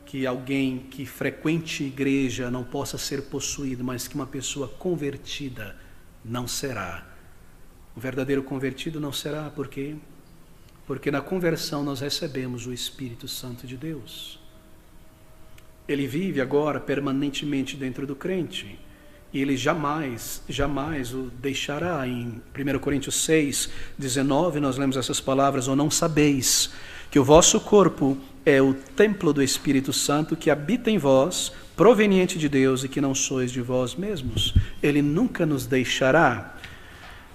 que alguém que frequente igreja não possa ser possuído, mas que uma pessoa convertida não será. O verdadeiro convertido não será, por quê? Porque na conversão nós recebemos o Espírito Santo de Deus. Ele vive agora permanentemente dentro do crente, e ele jamais o deixará. Em 1 Coríntios 6, 19, nós lemos essas palavras: ou não sabeis que o vosso corpo é o templo do Espírito Santo que habita em vós, proveniente de Deus, e que não sois de vós mesmos? Ele nunca nos deixará.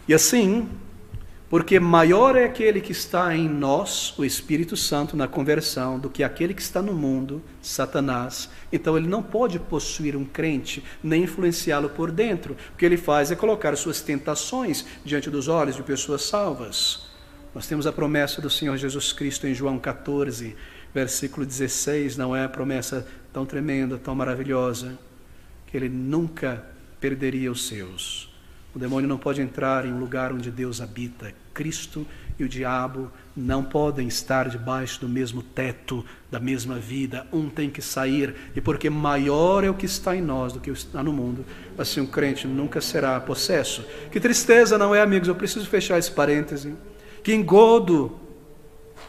E assim, porque maior é aquele que está em nós, o Espírito Santo, na conversão, do que aquele que está no mundo, Satanás. Então ele não pode possuir um crente, nem influenciá-lo por dentro. O que ele faz é colocar suas tentações diante dos olhos de pessoas salvas. Nós temos a promessa do Senhor Jesus Cristo em João 14, versículo 16, não é a promessa tão tremenda, tão maravilhosa, que ele nunca perderia os seus. O demônio não pode entrar em um lugar onde Deus habita. Cristo e o diabo não podem estar debaixo do mesmo teto, da mesma vida. Um tem que sair, e porque maior é o que está em nós do que o que está no mundo, assim um crente nunca será possesso. Que tristeza, não é, amigos? Eu preciso fechar esse parêntese. Que engodo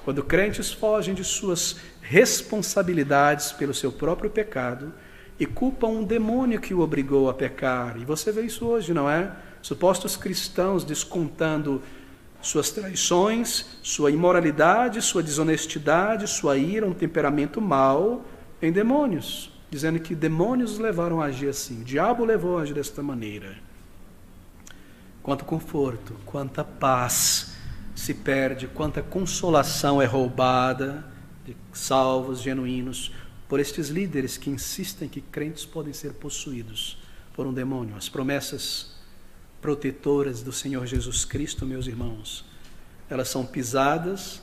quando crentes fogem de suas responsabilidades pelo seu próprio pecado e culpam um demônio que o obrigou a pecar. E você vê isso hoje, não é? Supostos cristãos descontando suas traições, sua imoralidade, sua desonestidade, sua ira, um temperamento mau em demônios, dizendo que demônios os levaram a agir assim, o diabo levou a agir desta maneira. Quanto conforto, quanta paz se perde, quanta consolação é roubada de salvos genuínos por estes líderes que insistem que crentes podem ser possuídos por um demônio. As promessas protetoras do Senhor Jesus Cristo, meus irmãos, elas são pisadas,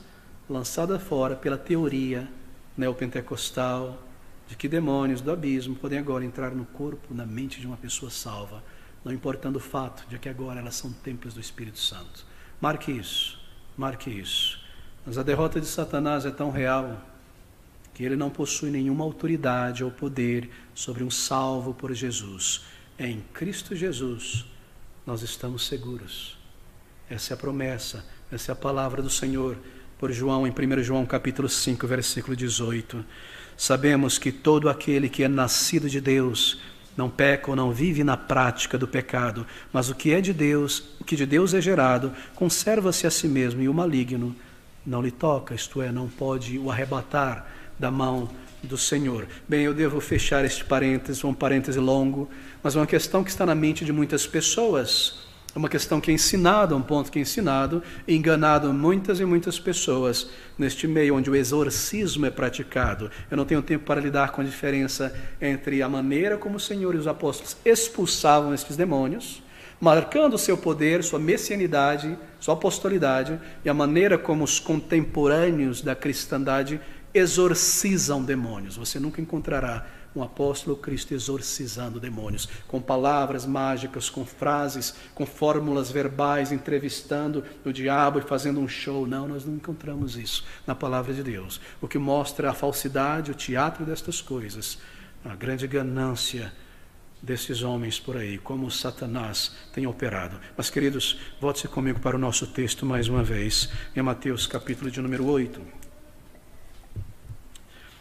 lançadas fora pela teoria neopentecostal de que demônios do abismo podem agora entrar no corpo, na mente de uma pessoa salva, não importando o fato de que agora elas são templos do Espírito Santo. Marque isso, marque isso. Mas a derrota de Satanás é tão real que ele não possui nenhuma autoridade ou poder sobre um salvo por Jesus. Em Cristo Jesus nós estamos seguros. Essa é a promessa, essa é a palavra do Senhor por João, em 1 João capítulo 5, versículo 18. Sabemos que todo aquele que é nascido de Deus não peca ou não vive na prática do pecado, mas o que é de Deus, o que de Deus é gerado, conserva-se a si mesmo, e o maligno não lhe toca, isto é, não pode o arrebatar da mão do Senhor. Bem, eu devo fechar este parêntese, um parêntese longo, mas é uma questão que está na mente de muitas pessoas. É uma questão que é ensinada, um ponto que é ensinado e enganado muitas e muitas pessoas neste meio onde o exorcismo é praticado. Eu não tenho tempo para lidar com a diferença entre a maneira como o Senhor e os apóstolos expulsavam estes demônios, marcando o seu poder, sua messianidade, sua apostolidade, e a maneira como os contemporâneos da cristandade exorcizam demônios. Você nunca encontrará um apóstolo Cristo exorcizando demônios, com palavras mágicas, com frases, com fórmulas verbais, entrevistando o diabo e fazendo um show. Não, nós não encontramos isso na palavra de Deus. O que mostra a falsidade, o teatro destas coisas, a grande ganância desses homens por aí, como Satanás tem operado. Mas, queridos, volte-se comigo para o nosso texto mais uma vez, em Mateus capítulo de número 8.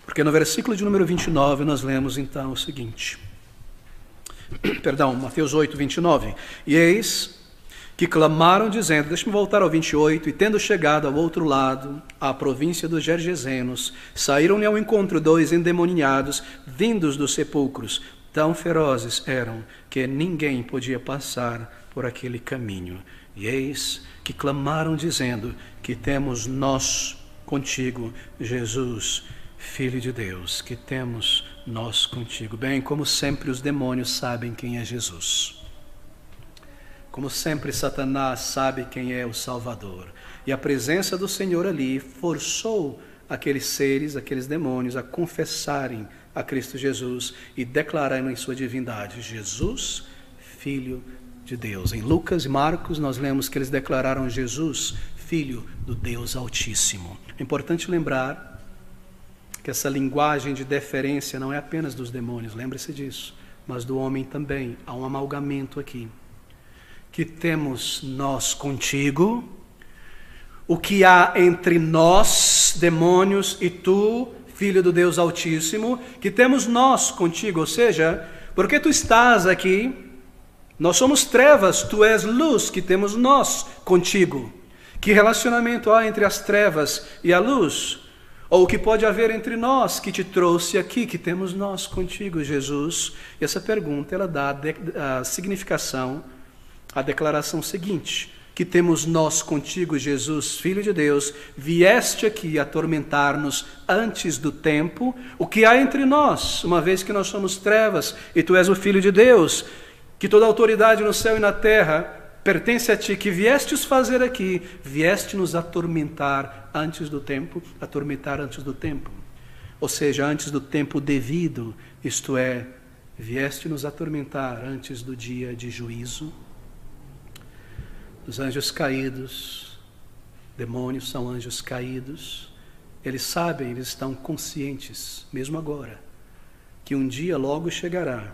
Porque no versículo de número 29 nós lemos então o seguinte, Mateus 8, 29, e eis que clamaram dizendo, deixa-me voltar ao 28, e tendo chegado ao outro lado, à província dos Gergesenos, saíram-lhe ao encontro 2 endemoniados, vindos dos sepulcros, tão ferozes eram que ninguém podia passar por aquele caminho. E eis que clamaram dizendo, que temos nós contigo, Jesus, Filho de Deus, que temos nós contigo. Bem, como sempre os demônios sabem quem é Jesus. Como sempre Satanás sabe quem é o Salvador. E a presença do Senhor ali forçou aqueles seres, aqueles demônios a confessarem a Cristo Jesus e declararem em sua divindade, Jesus, Filho de Deus. Em Lucas e Marcos nós lemos que eles declararam Jesus, Filho do Deus Altíssimo. É importante lembrar que essa linguagem de deferência não é apenas dos demônios, lembre-se disso, mas do homem também. Há um amalgamento aqui. Que temos nós contigo, o que há entre nós, demônios, e tu, Filho do Deus Altíssimo, que temos nós contigo, ou seja, porque tu estás aqui, nós somos trevas, tu és luz, que temos nós contigo. Que relacionamento há entre as trevas e a luz? Ou o que pode haver entre nós que te trouxe aqui, que temos nós contigo, Jesus? E essa pergunta, ela dá a significação, a declaração seguinte, que temos nós contigo, Jesus, Filho de Deus, vieste aqui atormentar-nos antes do tempo. O que há entre nós, uma vez que nós somos trevas e tu és o Filho de Deus, que toda autoridade no céu e na terra pertence a ti, que viestes fazer aqui, vieste nos atormentar antes do tempo, ou seja, antes do tempo devido, isto é, vieste nos atormentar antes do dia de juízo. Os anjos caídos, demônios são anjos caídos, eles sabem, eles estão conscientes, mesmo agora, que um dia logo chegará,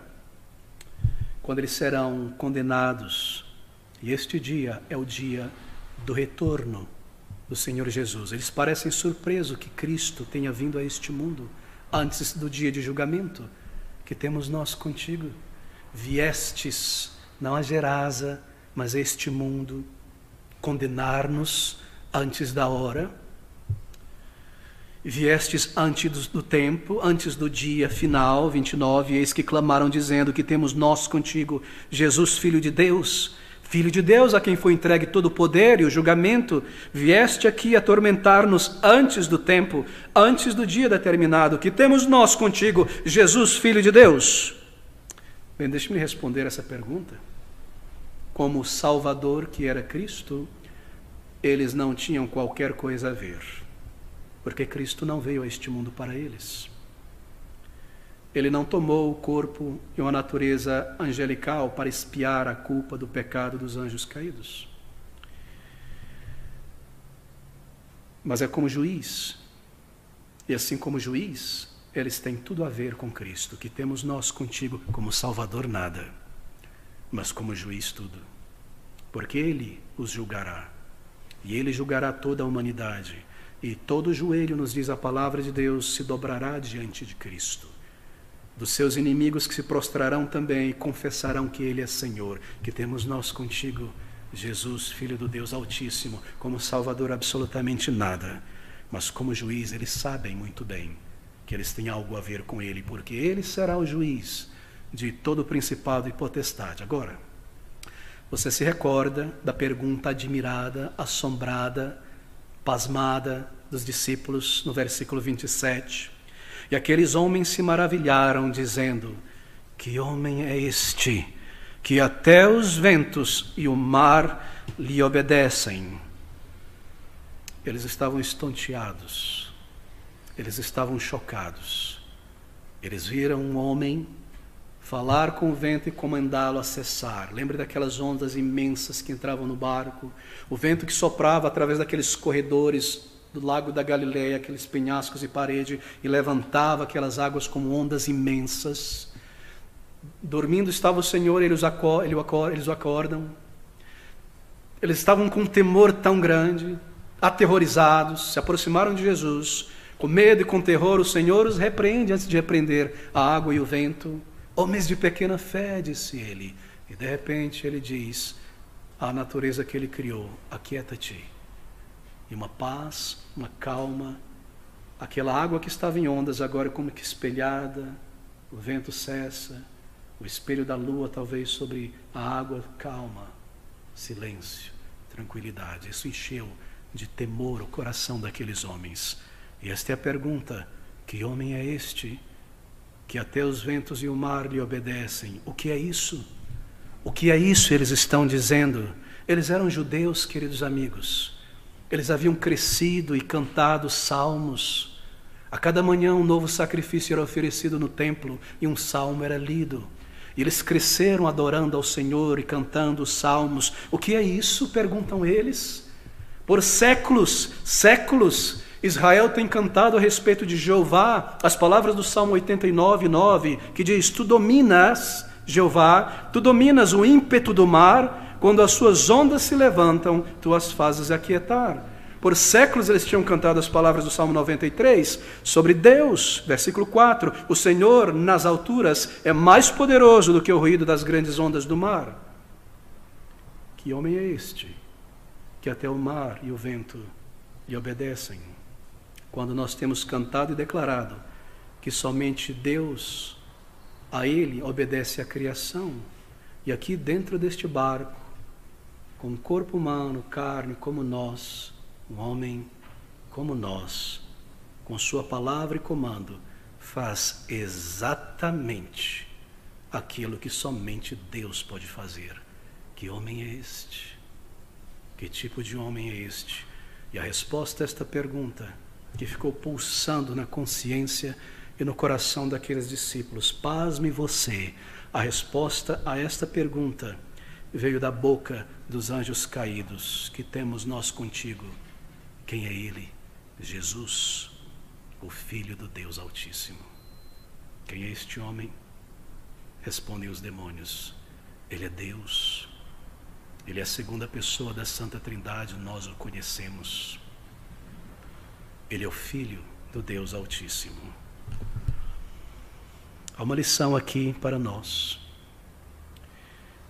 quando eles serão condenados. E este dia é o dia do retorno do Senhor Jesus. Eles parecem surpresos que Cristo tenha vindo a este mundo antes do dia de julgamento. Que temos nós contigo. Viestes, não a Gerasa, mas a este mundo, condenar-nos antes da hora. Viestes antes do tempo, antes do dia final, 29, eis que clamaram dizendo que temos nós contigo, Jesus, Filho de Deus, Filho de Deus, a quem foi entregue todo o poder e o julgamento, vieste aqui atormentar-nos antes do tempo, antes do dia determinado. Que temos nós contigo, Jesus, Filho de Deus? Bem, deixe-me responder essa pergunta. Como Salvador que era Cristo, eles não tinham qualquer coisa a ver, porque Cristo não veio a este mundo para eles. Ele não tomou o corpo e uma natureza angelical para expiar a culpa do pecado dos anjos caídos. Mas é como juiz, e assim como juiz, eles têm tudo a ver com Cristo. Que temos nós contigo como Salvador nada, mas como juiz tudo, porque Ele os julgará, e Ele julgará toda a humanidade, e todo joelho, nos diz a palavra de Deus, se dobrará diante de Cristo. Dos seus inimigos que se prostrarão também e confessarão que Ele é Senhor. Que temos nós contigo, Jesus, Filho do Deus Altíssimo, como Salvador absolutamente nada, mas como juiz. Eles sabem muito bem que eles têm algo a ver com Ele, porque Ele será o juiz de todo o principado e potestade. Agora, você se recorda da pergunta admirada, assombrada, pasmada dos discípulos no versículo 27? E aqueles homens se maravilharam, dizendo: que homem é este, que até os ventos e o mar lhe obedecem? Eles estavam estonteados, eles estavam chocados. Eles viram um homem falar com o vento e comandá-lo a cessar. Lembre daquelas ondas imensas que entravam no barco, o vento que soprava através daqueles corredores do lago da Galileia, aqueles penhascos e parede, e levantava aquelas águas como ondas imensas. Dormindo estava o Senhor, eles o acordam. Eles estavam com um temor tão grande, aterrorizados, se aproximaram de Jesus. Com medo e com terror, o Senhor os repreende antes de repreender a água e o vento. Homens de pequena fé, disse ele. E de repente ele diz à natureza que ele criou: aquieta-te. E uma paz, uma calma, aquela água que estava em ondas agora como que espelhada, o vento cessa, o espelho da lua talvez sobre a água, calma, silêncio, tranquilidade. Isso encheu de temor o coração daqueles homens. E esta é a pergunta: que homem é este, que até os ventos e o mar lhe obedecem? O que é isso? O que é isso? Eles estão dizendo. Eles eram judeus, queridos amigos. Eles haviam crescido e cantado salmos. A cada manhã um novo sacrifício era oferecido no templo e um salmo era lido. E eles cresceram adorando ao Senhor e cantando os salmos. O que é isso? Perguntam eles. Por séculos, Israel tem cantado a respeito de Jeová as palavras do Salmo 89:9, que diz: tu dominas, Jeová, tu dominas o ímpeto do mar. Quando as suas ondas se levantam, tu as fazes aquietar. Por séculos eles tinham cantado as palavras do Salmo 93 sobre Deus, versículo 4: o Senhor nas alturas é mais poderoso do que o ruído das grandes ondas do mar. Que homem é este, que até o mar e o vento lhe obedecem? Quando nós temos cantado e declarado que somente Deus, a Ele obedece a criação. E aqui dentro deste barco, com um corpo humano, carne como nós, um homem como nós, com sua palavra e comando, faz exatamente aquilo que somente Deus pode fazer. Que homem é este? Que tipo de homem é este? E a resposta a esta pergunta, que ficou pulsando na consciência e no coração daqueles discípulos, pasme você, a resposta a esta pergunta veio da boca dos anjos caídos. Que temos nós contigo? Quem é Ele? Jesus, o Filho do Deus Altíssimo. Quem é este homem? Respondem os demônios: Ele é Deus. Ele é a segunda pessoa da Santa Trindade, nós o conhecemos. Ele é o Filho do Deus Altíssimo. Há uma lição aqui para nós.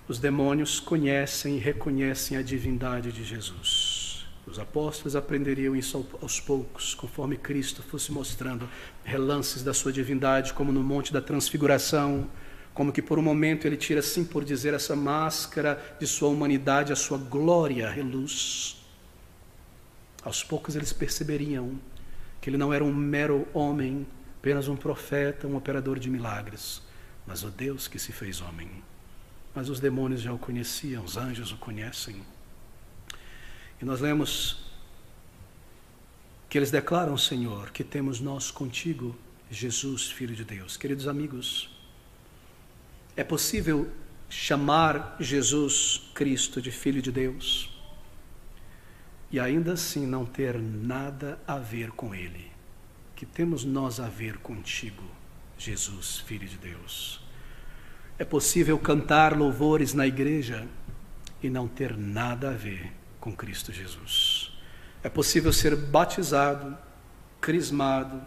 Os demônios conhecem e reconhecem a divindade de Jesus. Os apóstolos aprenderiam isso aos poucos, conforme Cristo fosse mostrando relances da sua divindade, como no Monte da Transfiguração, como que por um momento ele tira, assim por dizer, essa máscara de sua humanidade, a sua glória reluz. Aos poucos eles perceberiam que ele não era um mero homem, apenas um profeta, um operador de milagres, mas o Deus que se fez homem. Mas os demônios já o conheciam, os anjos o conhecem. E nós lemos que eles declaram, Senhor, que temos nós contigo, Jesus, Filho de Deus. Queridos amigos, é possível chamar Jesus Cristo de Filho de Deus e ainda assim não ter nada a ver com Ele. Que temos nós a ver contigo, Jesus, Filho de Deus? É possível cantar louvores na igreja e não ter nada a ver com Cristo Jesus. É possível ser batizado, crismado,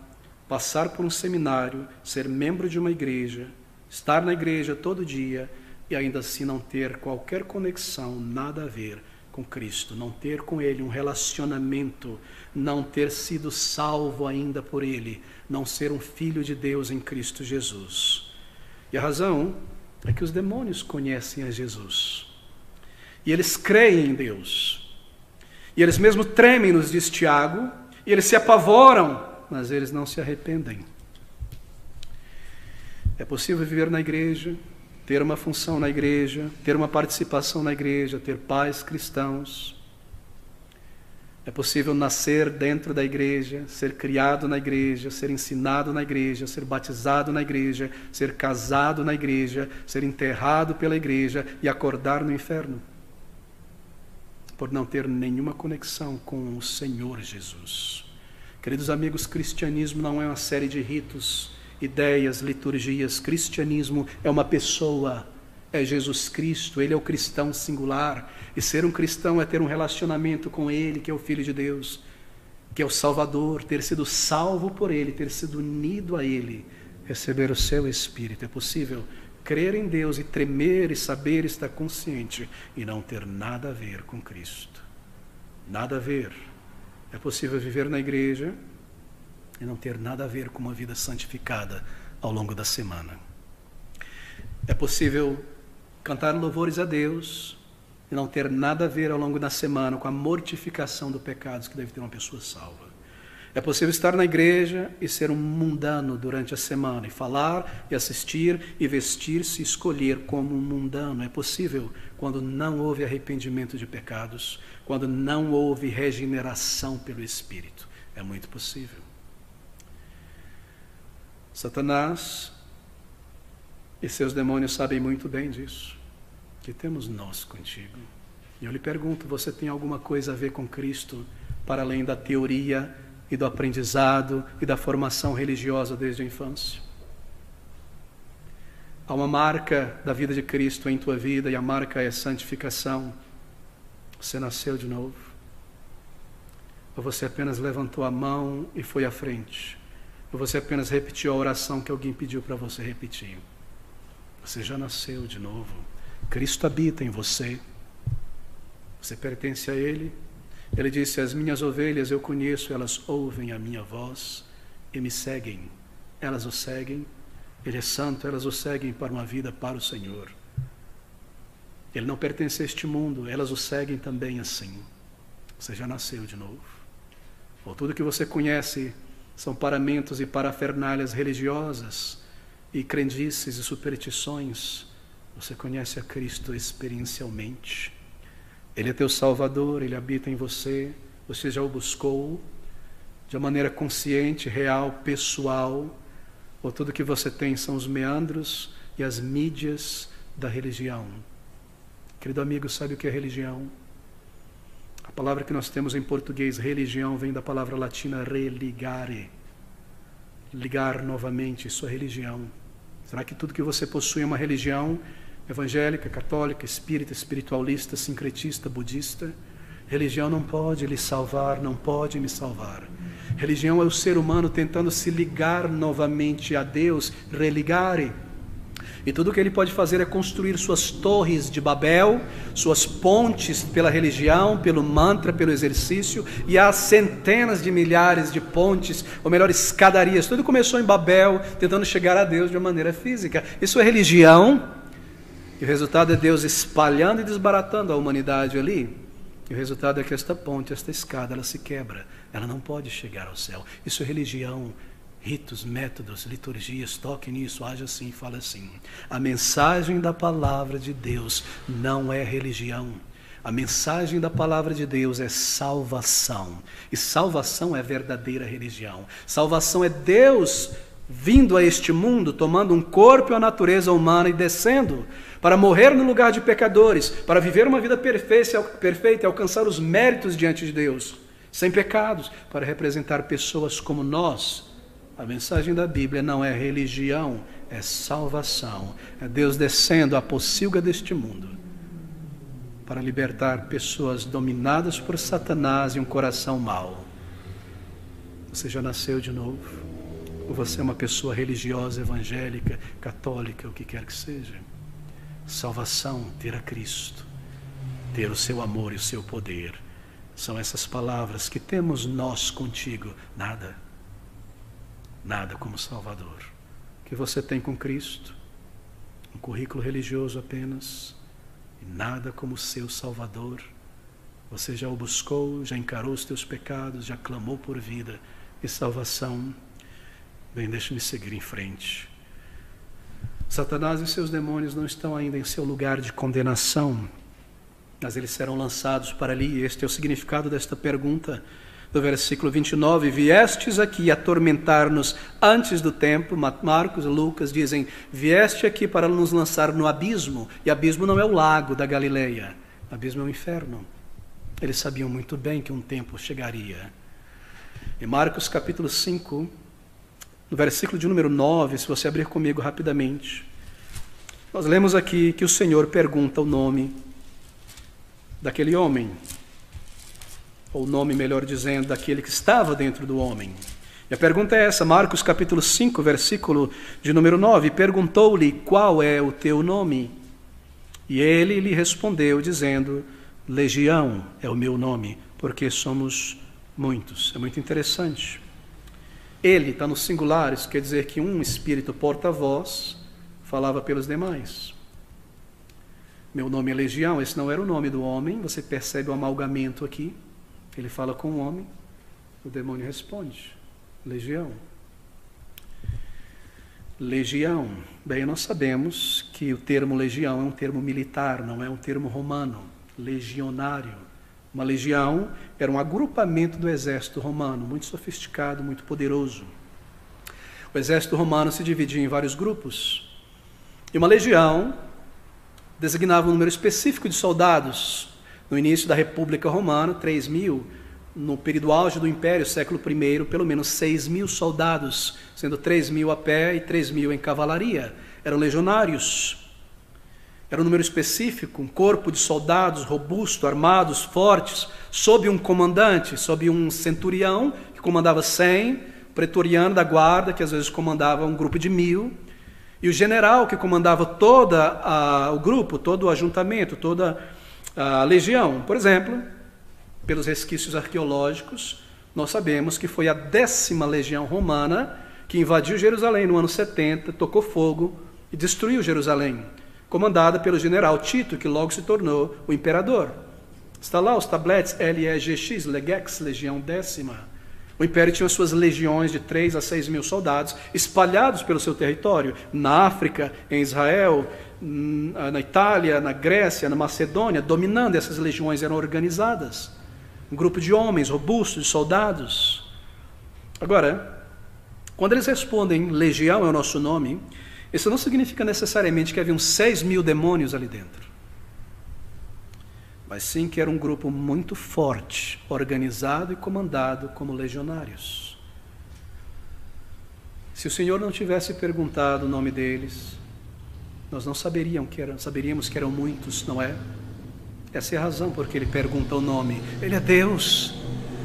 passar por um seminário, ser membro de uma igreja, estar na igreja todo dia e ainda assim não ter qualquer conexão, nada a ver com Cristo, não ter com Ele um relacionamento, não ter sido salvo ainda por Ele, não ser um filho de Deus em Cristo Jesus. E a razão é que os demônios conhecem a Jesus e eles creem em Deus e eles mesmo tremem, nos diz Tiago, e eles se apavoram, mas eles não se arrependem. É possível viver na igreja, ter uma função na igreja, ter uma participação na igreja, ter pais cristãos. É possível nascer dentro da igreja, ser criado na igreja, ser ensinado na igreja, ser batizado na igreja, ser casado na igreja, ser enterrado pela igreja e acordar no inferno, por não ter nenhuma conexão com o Senhor Jesus. Queridos amigos, cristianismo não é uma série de ritos, ideias, liturgias. Cristianismo é uma pessoa, é Jesus Cristo. Ele é o cristão singular, e ser um cristão é ter um relacionamento com Ele, que é o Filho de Deus, que é o Salvador, ter sido salvo por Ele, ter sido unido a Ele, receber o seu Espírito. É possível crer em Deus e tremer e saber estar consciente e não ter nada a ver com Cristo. Nada a ver. É possível viver na igreja e não ter nada a ver com uma vida santificada ao longo da semana. É possível cantar louvores a Deus e não ter nada a ver ao longo da semana com a mortificação dos pecados que deve ter uma pessoa salva. É possível estar na igreja e ser um mundano durante a semana, e falar, e assistir, e vestir-se, e escolher como um mundano. É possível quando não houve arrependimento de pecados, quando não houve regeneração pelo Espírito. É muito possível. Satanás e seus demônios sabem muito bem disso. Que temos nós contigo. E eu lhe pergunto, você tem alguma coisa a ver com Cristo, para além da teoria e do aprendizado e da formação religiosa desde a infância? Há uma marca da vida de Cristo em tua vida, e a marca é santificação. Você nasceu de novo? Ou você apenas levantou a mão e foi à frente? Ou você apenas repetiu a oração que alguém pediu para você repetir? Você já nasceu de novo. Cristo habita em você. Você pertence a Ele. Ele disse: as minhas ovelhas eu conheço, elas ouvem a minha voz e me seguem. Elas o seguem. Ele é santo, elas o seguem para uma vida para o Senhor. Ele não pertence a este mundo, elas o seguem também assim. Você já nasceu de novo. Ou tudo que você conhece são paramentos e parafernálias religiosas e crendices e superstições. Você conhece a Cristo experiencialmente. Ele é teu Salvador, Ele habita em você. Você já o buscou de uma maneira consciente, real, pessoal. Ou tudo que você tem são os meandros e as mídias da religião. Querido amigo, sabe o que é religião? A palavra que nós temos em português, religião, vem da palavra latina religare. Ligar novamente, isso é religião. Será que tudo que você possui é uma religião evangélica, católica, espírita, espiritualista, sincretista, budista? Religião não pode lhe salvar, não pode me salvar. Religião é o ser humano tentando se ligar novamente a Deus, religare. E tudo que ele pode fazer é construir suas torres de Babel, suas pontes pela religião, pelo mantra, pelo exercício, e há centenas de milhares de pontes, ou melhor, escadarias. Tudo começou em Babel, tentando chegar a Deus de uma maneira física. Isso é religião, e o resultado é Deus espalhando e desbaratando a humanidade ali. E o resultado é que esta ponte, esta escada, ela se quebra. Ela não pode chegar ao céu. Isso é religião. Ritos, métodos, liturgias, toque nisso, age assim, fala assim. A mensagem da palavra de Deus não é religião. A mensagem da palavra de Deus é salvação. E salvação é verdadeira religião. Salvação é Deus vindo a este mundo, tomando um corpo e a natureza humana e descendo para morrer no lugar de pecadores, para viver uma vida perfeita e alcançar os méritos diante de Deus, sem pecados, para representar pessoas como nós. A mensagem da Bíblia não é religião, é salvação. É Deus descendo a pocilga deste mundo para libertar pessoas dominadas por Satanás e um coração mau. Você já nasceu de novo? Ou você é uma pessoa religiosa, evangélica, católica, o que quer que seja? Salvação, ter a Cristo, ter o seu amor e o seu poder. São essas palavras que temos nós contigo. Nada como Salvador. O que você tem com Cristo? Um currículo religioso apenas. E nada como seu Salvador. Você já o buscou, já encarou os teus pecados, já clamou por vida e salvação. Bem, deixe-me seguir em frente. Satanás e seus demônios não estão ainda em seu lugar de condenação, mas eles serão lançados para ali. Este é o significado desta pergunta do versículo 29, viestes aqui atormentar-nos antes do tempo. Marcos e Lucas dizem, vieste aqui para nos lançar no abismo, e abismo não é o lago da Galileia, abismo é o inferno. Eles sabiam muito bem que um tempo chegaria. Em Marcos capítulo 5, no versículo de número 9, se você abrir comigo rapidamente, nós lemos aqui que o Senhor pergunta o nome daquele homem, ou o nome, melhor dizendo, daquele que estava dentro do homem. E a pergunta é essa, Marcos capítulo 5, versículo de número 9, perguntou-lhe, qual é o teu nome? E ele lhe respondeu, dizendo, Legião é o meu nome, porque somos muitos. É muito interessante. Ele está no singular, isso quer dizer que um espírito porta-voz falava pelos demais. Meu nome é Legião, esse não era o nome do homem, você percebe o amalgamento aqui. Ele fala com o homem, o demônio responde, Legião. Legião. Bem, nós sabemos que o termo legião é um termo militar, não é um termo romano. Legionário. Uma legião era um agrupamento do exército romano, muito sofisticado, muito poderoso. O exército romano se dividia em vários grupos. E uma legião designava um número específico de soldados. No início da República Romana, 3.000. No período auge do Império, século I, pelo menos 6.000 soldados, sendo 3.000 a pé e 3.000 em cavalaria. Eram legionários. Era um número específico, um corpo de soldados robusto, armados, fortes, sob um comandante, sob um centurião, que comandava 100, pretoriano da guarda, que às vezes comandava um grupo de 1.000, e o general, que comandava todo o grupo, todo o ajuntamento, toda a legião. Por exemplo, pelos resquícios arqueológicos, nós sabemos que foi a 10ª legião romana que invadiu Jerusalém no ano 70, tocou fogo e destruiu Jerusalém, comandada pelo general Tito, que logo se tornou o imperador. Está lá os tabletes LEGX, Legex, Legião 10ª. O império tinha suas legiões de 3 a 6.000 soldados espalhados pelo seu território, na África, em Israel, na Itália, na Grécia, na Macedônia, dominando. Essas legiões eram organizadas. Um grupo de homens robustos, de soldados. Agora, quando eles respondem, legião é o nosso nome, isso não significa necessariamente que haviam 6.000 demônios ali dentro. Mas sim que era um grupo muito forte, organizado e comandado como legionários. Se o Senhor não tivesse perguntado o nome deles, nós não saberíamos que eram muitos, não é? Essa é a razão por que ele pergunta o nome. Ele é Deus.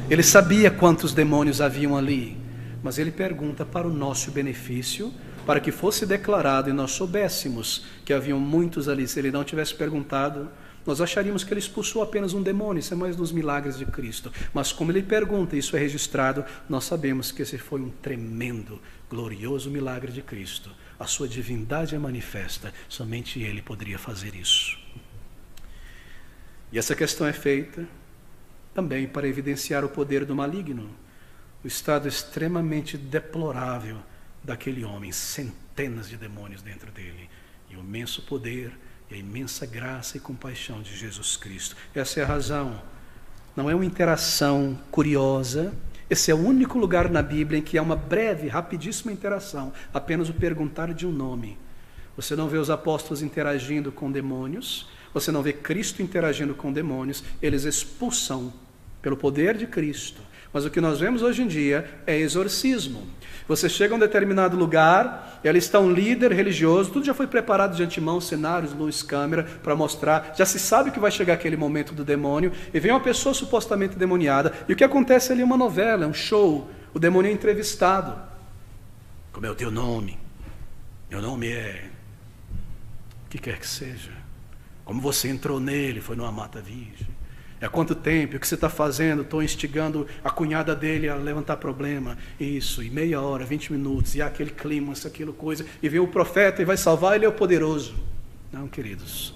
Ele sabia quantos demônios haviam ali. Mas ele pergunta para o nosso benefício, para que fosse declarado e nós soubéssemos que haviam muitos ali. Se ele não tivesse perguntado, nós acharíamos que ele expulsou apenas um demônio. Isso é mais dos milagres de Cristo. Mas como ele pergunta, isso é registrado, nós sabemos que esse foi um tremendo, glorioso milagre de Cristo. A sua divindade é manifesta, somente ele poderia fazer isso. E essa questão é feita também para evidenciar o poder do maligno, o estado extremamente deplorável daquele homem, centenas de demônios dentro dele, e o imenso poder e a imensa graça e compaixão de Jesus Cristo. Essa é a razão. Não é uma interação curiosa. Esse é o único lugar na Bíblia em que há uma breve, rapidíssima interação, apenas o perguntar de um nome. Você não vê os apóstolos interagindo com demônios, você não vê Cristo interagindo com demônios, eles expulsam pelo poder de Cristo. Mas o que nós vemos hoje em dia é exorcismo. Você chega a um determinado lugar, e ali está um líder religioso, tudo já foi preparado de antemão, cenários, luz, câmera, para mostrar, já se sabe que vai chegar aquele momento do demônio, e vem uma pessoa supostamente demoniada, e o que acontece ali é uma novela, é um show, o demônio é entrevistado. Como é o teu nome? Meu nome é... o que quer que seja. Como você entrou nele, foi numa mata virgem. Há quanto tempo? O que você está fazendo? Estou instigando a cunhada dele a levantar problema. Isso, e meia hora, 20 minutos, e há aquele clima, aquilo coisa, e vem o profeta e vai salvar, ele é o poderoso. Não, queridos,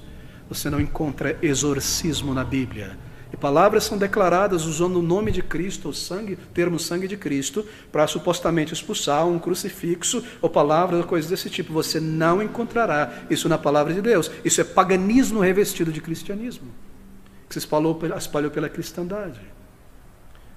você não encontra exorcismo na Bíblia. E palavras são declaradas usando o nome de Cristo, o sangue, termo sangue de Cristo, para supostamente expulsar um crucifixo, ou palavras, ou coisas desse tipo. Você não encontrará isso na palavra de Deus. Isso é paganismo revestido de cristianismo, que se espalhou pela cristandade.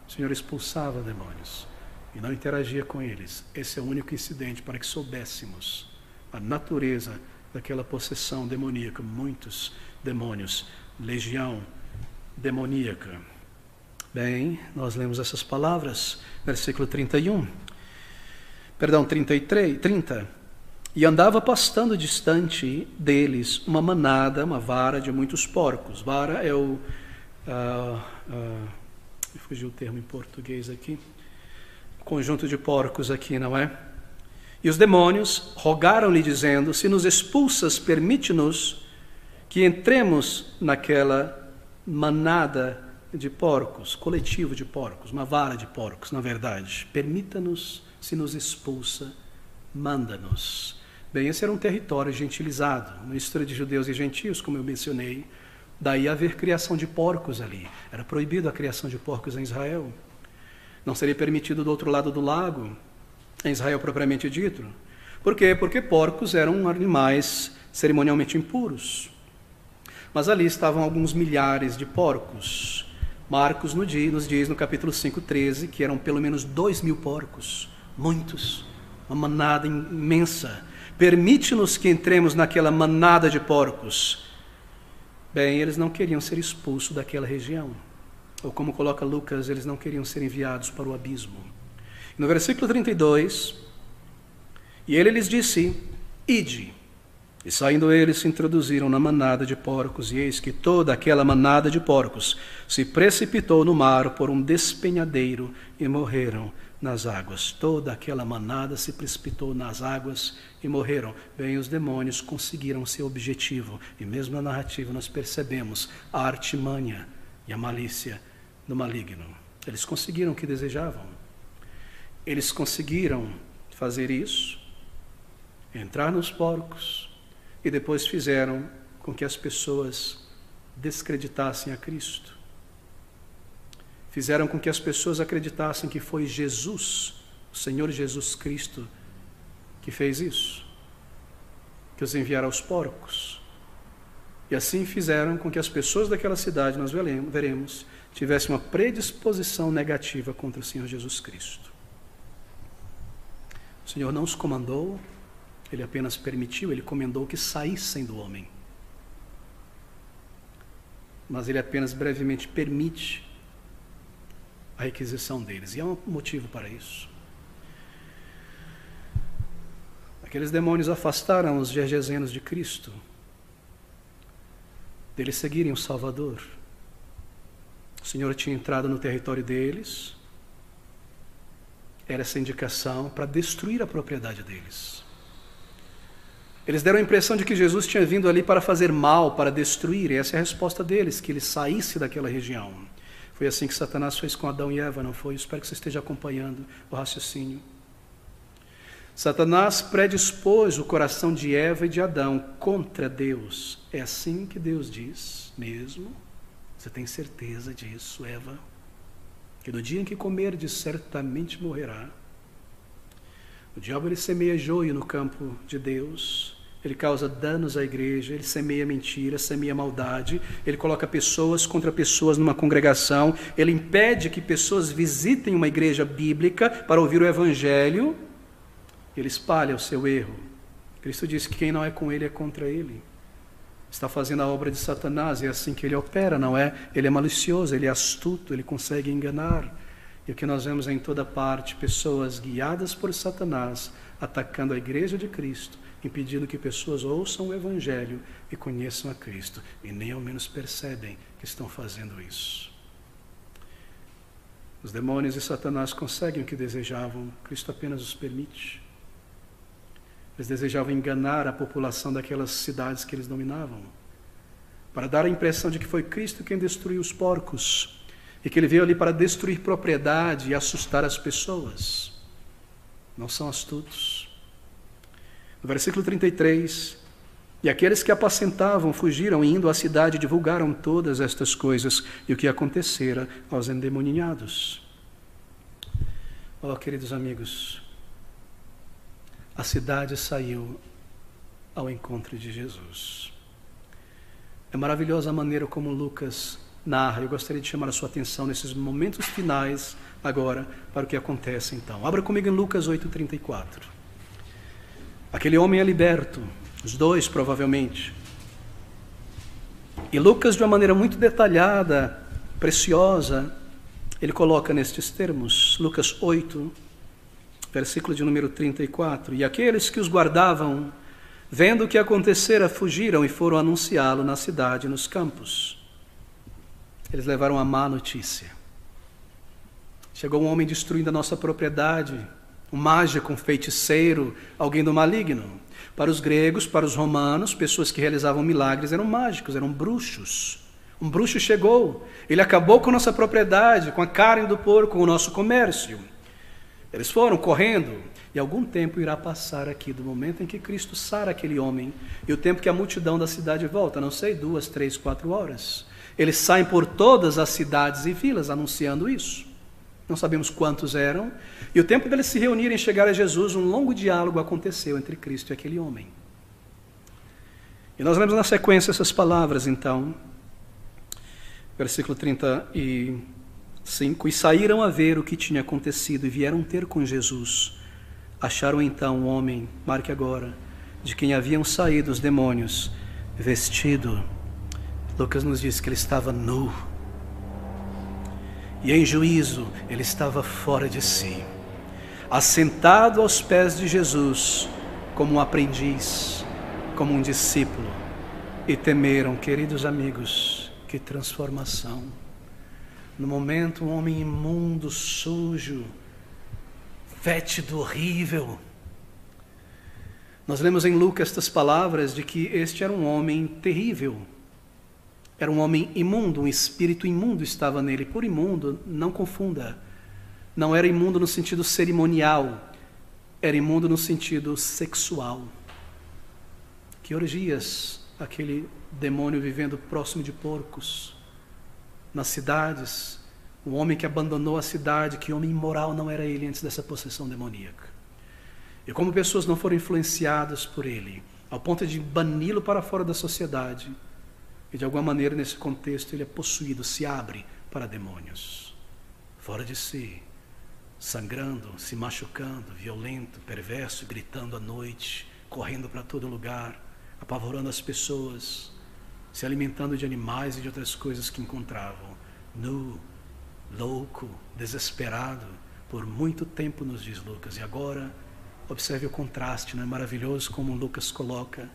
O Senhor expulsava demônios e não interagia com eles. Esse é o único incidente para que soubéssemos a natureza daquela possessão demoníaca. Muitos demônios, legião demoníaca. Bem, nós lemos essas palavras, versículo 31. Perdão, 33, 30. E andava pastando distante deles uma manada, uma vara de muitos porcos. Vara é o... me fugiu o termo em português aqui. Conjunto de porcos aqui, não é? E os demônios rogaram-lhe, dizendo: se nos expulsas, permite-nos que entremos naquela manada de porcos, coletivo de porcos, uma vara de porcos, na verdade. Permita-nos, se nos expulsa, manda-nos. Bem, esse era um território gentilizado, uma mistura de judeus e gentios, como eu mencionei. Daí haver criação de porcos ali. Era proibido a criação de porcos em Israel. Não seria permitido do outro lado do lago, em Israel propriamente dito. Por quê? Porque porcos eram animais cerimonialmente impuros. Mas ali estavam alguns milhares de porcos. Marcos nos diz no capítulo 5:13 que eram pelo menos 2.000 porcos. Muitos. Uma manada imensa. Permite-nos que entremos naquela manada de porcos. Bem, eles não queriam ser expulsos daquela região. Ou como coloca Lucas, eles não queriam ser enviados para o abismo. No versículo 32, e ele lhes disse: ide. E saindo eles se introduziram na manada de porcos, e eis que toda aquela manada de porcos se precipitou no mar por um despenhadeiro e morreram nas águas. Toda aquela manada se precipitou nas águas e morreram. Bem, os demônios conseguiram seu objetivo, e mesmo na narrativa nós percebemos a artimanha e a malícia do maligno. Eles conseguiram o que desejavam. Eles conseguiram fazer isso, entrar nos porcos, e depois fizeram com que as pessoas descreditassem a Cristo. Fizeram com que as pessoas acreditassem que foi Jesus, o Senhor Jesus Cristo, que fez isso, que os enviara aos porcos. E assim fizeram com que as pessoas daquela cidade, nós veremos, tivessem uma predisposição negativa contra o Senhor Jesus Cristo. O Senhor não os comandou, Ele apenas permitiu, Ele comandou que saíssem do homem. Mas Ele apenas brevemente permite a requisição deles. E há um motivo para isso. Aqueles demônios afastaram os gergesenos de Cristo, deles seguirem o Salvador. O Senhor tinha entrado no território deles. Era essa indicação para destruir a propriedade deles. Eles deram a impressão de que Jesus tinha vindo ali para fazer mal, para destruir, e essa é a resposta deles, que ele saísse daquela região. Foi assim que Satanás fez com Adão e Eva, não foi? Espero que você esteja acompanhando o raciocínio. Satanás predispôs o coração de Eva e de Adão contra Deus. É assim que Deus diz mesmo? Você tem certeza disso, Eva? Que no dia em que comerdes, certamente morrerá. O diabo, ele semeia joio no campo de Deus, ele causa danos à igreja, ele semeia mentira, semeia maldade, ele coloca pessoas contra pessoas numa congregação, ele impede que pessoas visitem uma igreja bíblica para ouvir o evangelho, ele espalha o seu erro. Cristo disse que quem não é com ele é contra ele. Está fazendo a obra de Satanás, e é assim que ele opera, não é? Ele é malicioso, ele é astuto, ele consegue enganar. E o que nós vemos é em toda parte, pessoas guiadas por Satanás, atacando a igreja de Cristo, impedindo que pessoas ouçam o evangelho e conheçam a Cristo, e nem ao menos percebem que estão fazendo isso. Os demônios e Satanás conseguem o que desejavam, Cristo apenas os permite. Eles desejavam enganar a população daquelas cidades que eles dominavam, para dar a impressão de que foi Cristo quem destruiu os porcos, e que ele veio ali para destruir propriedade e assustar as pessoas. Não são astutos. No versículo 33, e aqueles que apacentavam fugiram, indo à cidade, divulgaram todas estas coisas e o que acontecera aos endemoniados. Oh, queridos amigos, a cidade saiu ao encontro de Jesus. É maravilhosa a maneira como Lucas narra. Eu gostaria de chamar a sua atenção nesses momentos finais agora para o que acontece então. Abra comigo em Lucas 8:34. Aquele homem é liberto, os dois provavelmente. E Lucas, de uma maneira muito detalhada, preciosa, ele coloca nestes termos, Lucas 8, versículo de número 34. E aqueles que os guardavam, vendo o que acontecera, fugiram e foram anunciá-lo na cidade e nos campos. Eles levaram a má notícia. Chegou um homem destruindo a nossa propriedade, um mágico, um feiticeiro, alguém do maligno. Para os gregos, para os romanos, pessoas que realizavam milagres eram mágicos, eram bruxos. Um bruxo chegou, ele acabou com a nossa propriedade, com a carne do porco, com o nosso comércio. Eles foram correndo, e algum tempo irá passar aqui, do momento em que Cristo sara aquele homem, e o tempo que a multidão da cidade volta, não sei, 2, 3, 4 horas. Eles saem por todas as cidades e vilas anunciando isso. Não sabemos quantos eram, e o tempo deles se reunirem e chegar a Jesus, um longo diálogo aconteceu entre Cristo e aquele homem. E nós lemos na sequência essas palavras, então, versículo 35, e saíram a ver o que tinha acontecido e vieram ter com Jesus. Acharam então um homem, marque agora, de quem haviam saído os demônios, vestido. Lucas nos diz que ele estava nu. E em juízo ele estava fora de si, assentado aos pés de Jesus, como um aprendiz, como um discípulo. E temeram, queridos amigos, que transformação. No momento, um homem imundo, sujo, fétido, horrível. Nós lemos em Lucas estas palavras de que este era um homem terrível. Era um homem imundo, um espírito imundo estava nele. Por imundo, não confunda. Não era imundo no sentido cerimonial, era imundo no sentido sexual. Que orgias aquele demônio vivendo próximo de porcos. Nas cidades, o homem que abandonou a cidade, que homem imoral não era ele antes dessa possessão demoníaca. E como pessoas não foram influenciadas por ele, ao ponto de bani-lo para fora da sociedade, e de alguma maneira nesse contexto ele é possuído, se abre para demônios, fora de si, sangrando, se machucando, violento, perverso, gritando à noite, correndo para todo lugar, apavorando as pessoas, se alimentando de animais e de outras coisas que encontravam, nu, louco, desesperado, por muito tempo, nos diz Lucas. E agora, observe o contraste, não é maravilhoso como Lucas coloca,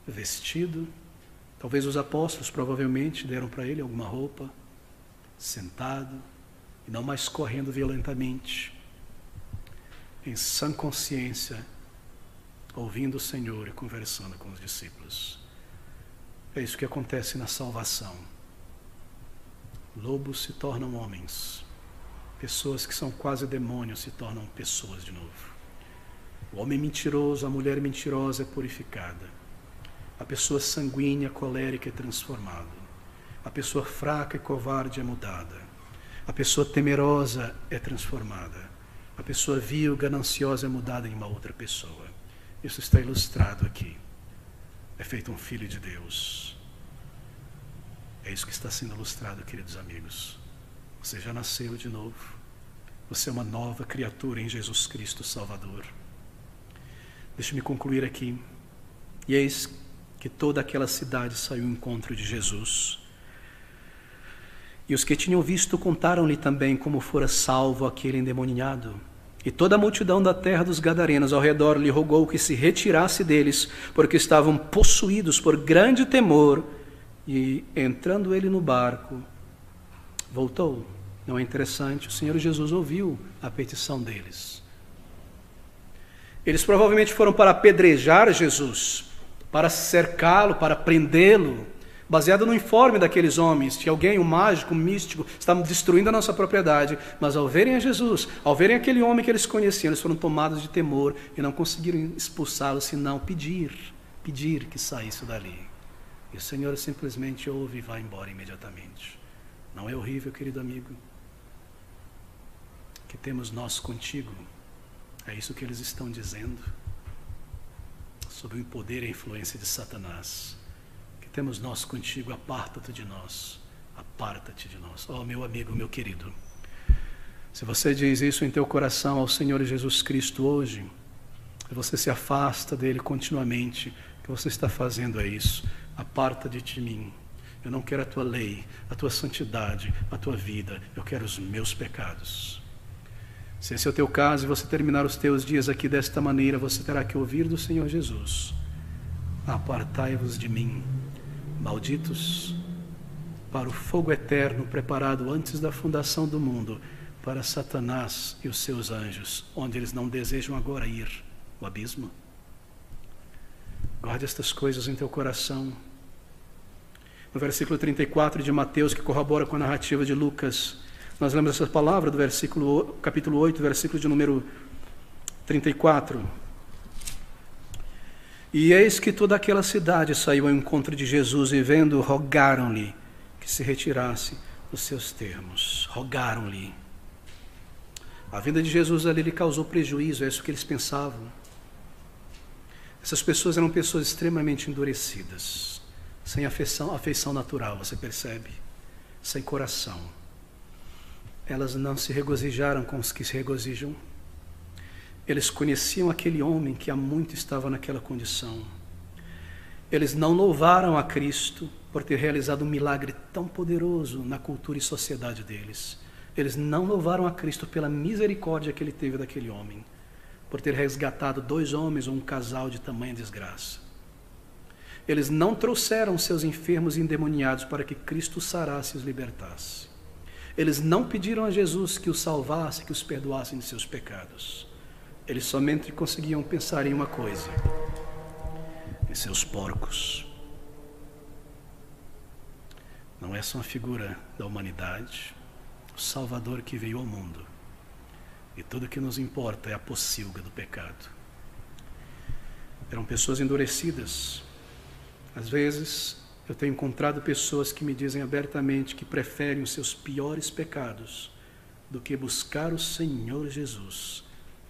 vestido, talvez os apóstolos provavelmente deram para ele alguma roupa, sentado, e não mais correndo violentamente, em sã consciência, ouvindo o Senhor e conversando com os discípulos. É isso que acontece na salvação. Lobos se tornam homens. Pessoas que são quase demônios se tornam pessoas de novo. O homem mentiroso, a mulher mentirosa é purificada. A pessoa sanguínea, colérica é transformada. A pessoa fraca e covarde é mudada. A pessoa temerosa é transformada. A pessoa vil, gananciosa é mudada em uma outra pessoa. Isso está ilustrado aqui. É feito um filho de Deus. É isso que está sendo ilustrado, queridos amigos. Você já nasceu de novo. Você é uma nova criatura em Jesus Cristo Salvador. Deixe-me concluir aqui. E eis que toda aquela cidade saiu ao encontro de Jesus. E os que tinham visto contaram-lhe também como fora salvo aquele endemoniado. E toda a multidão da terra dos Gadarenos ao redor lhe rogou que se retirasse deles, porque estavam possuídos por grande temor. E entrando ele no barco, voltou. Não é interessante? O Senhor Jesus ouviu a petição deles. Eles provavelmente foram para apedrejar Jesus, para cercá-lo, para prendê-lo, baseado no informe daqueles homens, que alguém, um mágico, um místico, estava destruindo a nossa propriedade. Mas ao verem a Jesus, ao verem aquele homem que eles conheciam, eles foram tomados de temor e não conseguiram expulsá-lo, senão pedir que saísse dali. E o Senhor simplesmente ouve e vai embora imediatamente. Não é horrível, querido amigo? Que temos nós contigo. É isso que eles estão dizendo sobre o poder e a influência de Satanás. Que temos nós contigo, aparta-te de nós. Aparta-te de nós. Oh, meu amigo, meu querido, se você diz isso em teu coração ao Senhor Jesus Cristo hoje, e você se afasta dele continuamente, o que você está fazendo é isso. Aparta-te de mim. Eu não quero a tua lei, a tua santidade, a tua vida. Eu quero os meus pecados. Se esse é o teu caso e você terminar os teus dias aqui desta maneira, você terá que ouvir do Senhor Jesus: apartai-vos de mim, malditos, para o fogo eterno preparado antes da fundação do mundo, para Satanás e os seus anjos, onde eles não desejam agora ir, o abismo. Guarde estas coisas em teu coração. No versículo 34 de Mateus, que corrobora com a narrativa de Lucas, nós lemos essa palavra do capítulo 8, versículo de número 34. E eis que toda aquela cidade saiu ao encontro de Jesus, e vendo, rogaram-lhe que se retirasse dos seus termos. Rogaram-lhe. A vinda de Jesus ali lhe causou prejuízo, é isso que eles pensavam. Essas pessoas eram pessoas extremamente endurecidas, sem afeição natural, você percebe? Sem coração. Elas não se regozijaram com os que se regozijam. Eles conheciam aquele homem que há muito estava naquela condição. Eles não louvaram a Cristo por ter realizado um milagre tão poderoso na cultura e sociedade deles. Eles não louvaram a Cristo pela misericórdia que ele teve daquele homem, por ter resgatado 2 homens ou um casal de tamanha desgraça. Eles não trouxeram seus enfermos e endemoniados para que Cristo os sarasse e os libertasse. Eles não pediram a Jesus que os salvasse, que os perdoasse de seus pecados. Eles somente conseguiam pensar em uma coisa: em seus porcos. Não é só uma figura da humanidade, o Salvador que veio ao mundo. E tudo que nos importa é a pocilga do pecado. Eram pessoas endurecidas. Às vezes, eu tenho encontrado pessoas que me dizem abertamente que preferem os seus piores pecados do que buscar o Senhor Jesus,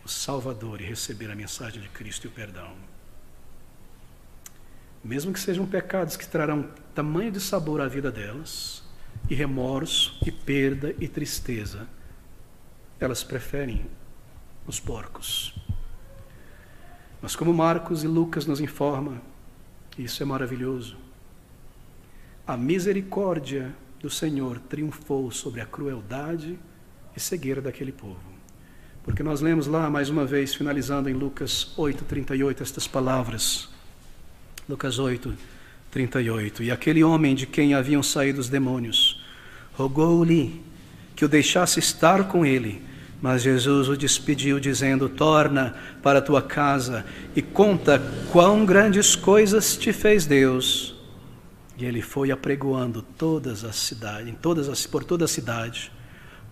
o Salvador, e receber a mensagem de Cristo e o perdão. Mesmo que sejam pecados que trarão tamanho de sabor à vida delas, e remorso, e perda, e tristeza, elas preferem os porcos. Mas como Marcos e Lucas nos informam, isso é maravilhoso, a misericórdia do Senhor triunfou sobre a crueldade e cegueira daquele povo. Porque nós lemos lá, mais uma vez, finalizando em Lucas 8:38, estas palavras. Lucas 8:38. E aquele homem de quem haviam saído os demônios rogou-lhe que o deixasse estar com ele, Mas Jesus o despediu, dizendo: torna para a tua casa e conta quão grandes coisas te fez Deus. E ele foi apregoando por toda a cidade,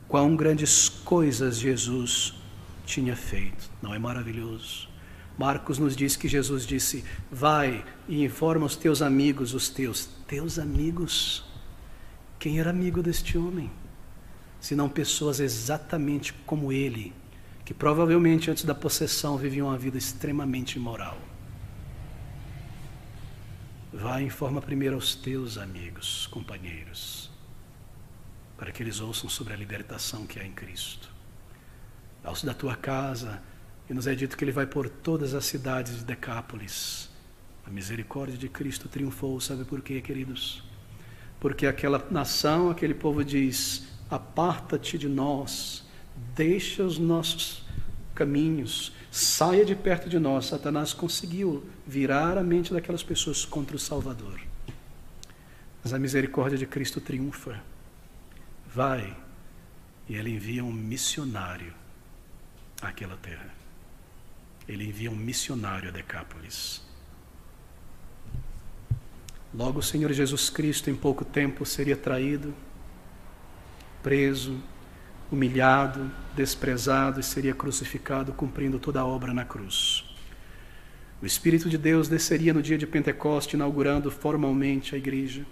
quão grandes coisas Jesus tinha feito. Não é maravilhoso? Marcos nos diz que Jesus disse: vai e informa os teus amigos, teus amigos. Quem era amigo deste homem? Senão pessoas exatamente como ele, que provavelmente antes da possessão viviam uma vida extremamente imoral. Vai e informa primeiro aos teus amigos, companheiros, para que eles ouçam sobre a libertação que há em Cristo. Aos da tua casa, e nos é dito que ele vai por todas as cidades de Decápolis. A misericórdia de Cristo triunfou, sabe por quê, queridos? Porque aquela nação, aquele povo diz: aparta-te de nós, deixa os nossos caminhos, saia de perto de nós. Satanás conseguiu virar a mente daquelas pessoas contra o Salvador. Mas a misericórdia de Cristo triunfa. Vai, e ele envia um missionário àquela terra. Ele envia um missionário a Decápolis. Logo o Senhor Jesus Cristo, em pouco tempo, seria traído, preso, humilhado, desprezado e seria crucificado, cumprindo toda a obra na cruz. O Espírito de Deus desceria no dia de Pentecoste, inaugurando formalmente a igreja.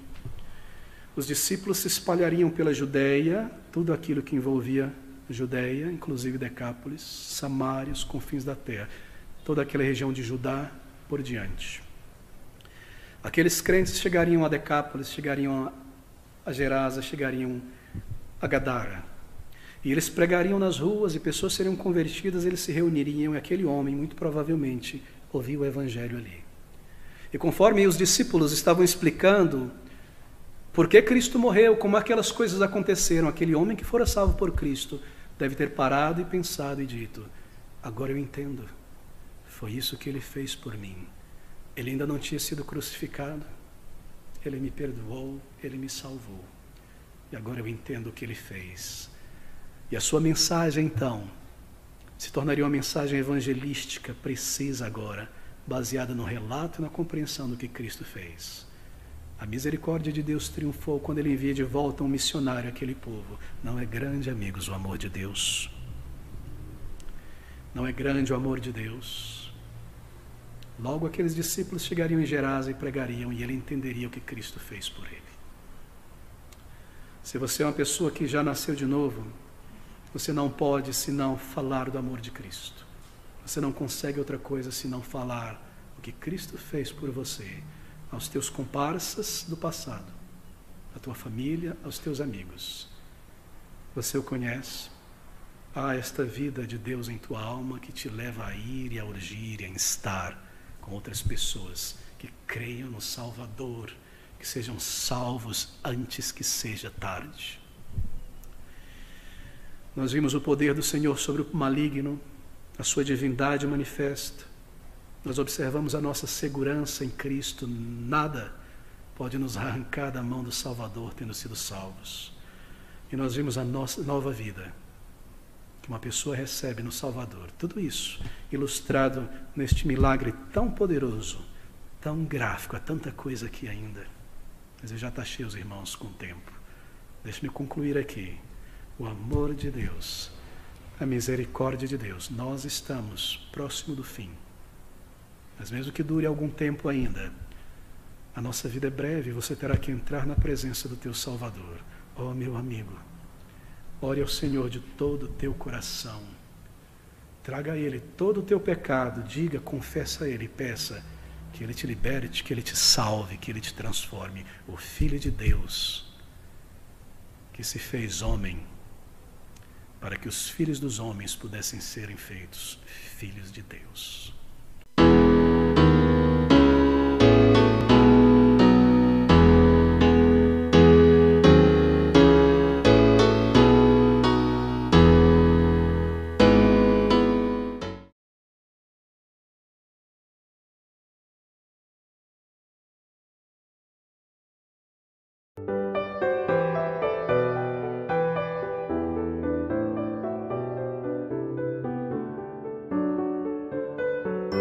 Os discípulos se espalhariam pela Judeia, tudo aquilo que envolvia Judeia, inclusive Decápolis, Samaria, os confins da terra, toda aquela região de Judá por diante. Aqueles crentes chegariam a Decápolis, chegariam a Gerasa, chegariam a Gadara. E eles pregariam nas ruas e pessoas seriam convertidas, eles se reuniriam e aquele homem, muito provavelmente, ouviu o evangelho ali. E conforme os discípulos estavam explicando por que Cristo morreu, como aquelas coisas aconteceram, aquele homem que fora salvo por Cristo deve ter parado e pensado e dito: agora eu entendo, foi isso que ele fez por mim. Ele ainda não tinha sido crucificado, ele me perdoou, ele me salvou. E agora eu entendo o que ele fez. E a sua mensagem, então, se tornaria uma mensagem evangelística precisa agora, baseada no relato e na compreensão do que Cristo fez. A misericórdia de Deus triunfou quando ele envia de volta um missionário àquele povo. Não é grande, amigos, o amor de Deus? Não é grande o amor de Deus? Logo aqueles discípulos chegariam em Gerasa e pregariam, e ele entenderia o que Cristo fez por ele. Se você é uma pessoa que já nasceu de novo, você não pode senão falar do amor de Cristo. Você não consegue outra coisa senão falar o que Cristo fez por você, aos teus comparsas do passado, à tua família, aos teus amigos. Você o conhece? Há esta vida de Deus em tua alma que te leva a ir e a urgir e a estar com outras pessoas que creiam no Salvador, que sejam salvos antes que seja tarde. Nós vimos o poder do Senhor sobre o maligno, a sua divindade manifesta. Nós observamos a nossa segurança em Cristo. Nada pode nos arrancar da mão do Salvador, tendo sido salvos. E nós vimos a nossa nova vida que uma pessoa recebe no Salvador. Tudo isso ilustrado neste milagre tão poderoso, tão gráfico. Há tanta coisa aqui ainda. Mas eu já está cheio, os irmãos, com o tempo. Deixe-me concluir aqui. O amor de Deus, a misericórdia de Deus. Nós estamos próximo do fim. Mas mesmo que dure algum tempo ainda, a nossa vida é breve e você terá que entrar na presença do teu Salvador. Oh, meu amigo, ore ao Senhor de todo o teu coração. Traga a Ele todo o teu pecado. Diga, confessa a Ele, peça que Ele te liberte, que Ele te salve, que Ele te transforme. O Filho de Deus, que se fez homem, para que os filhos dos homens pudessem serem feitos filhos de Deus.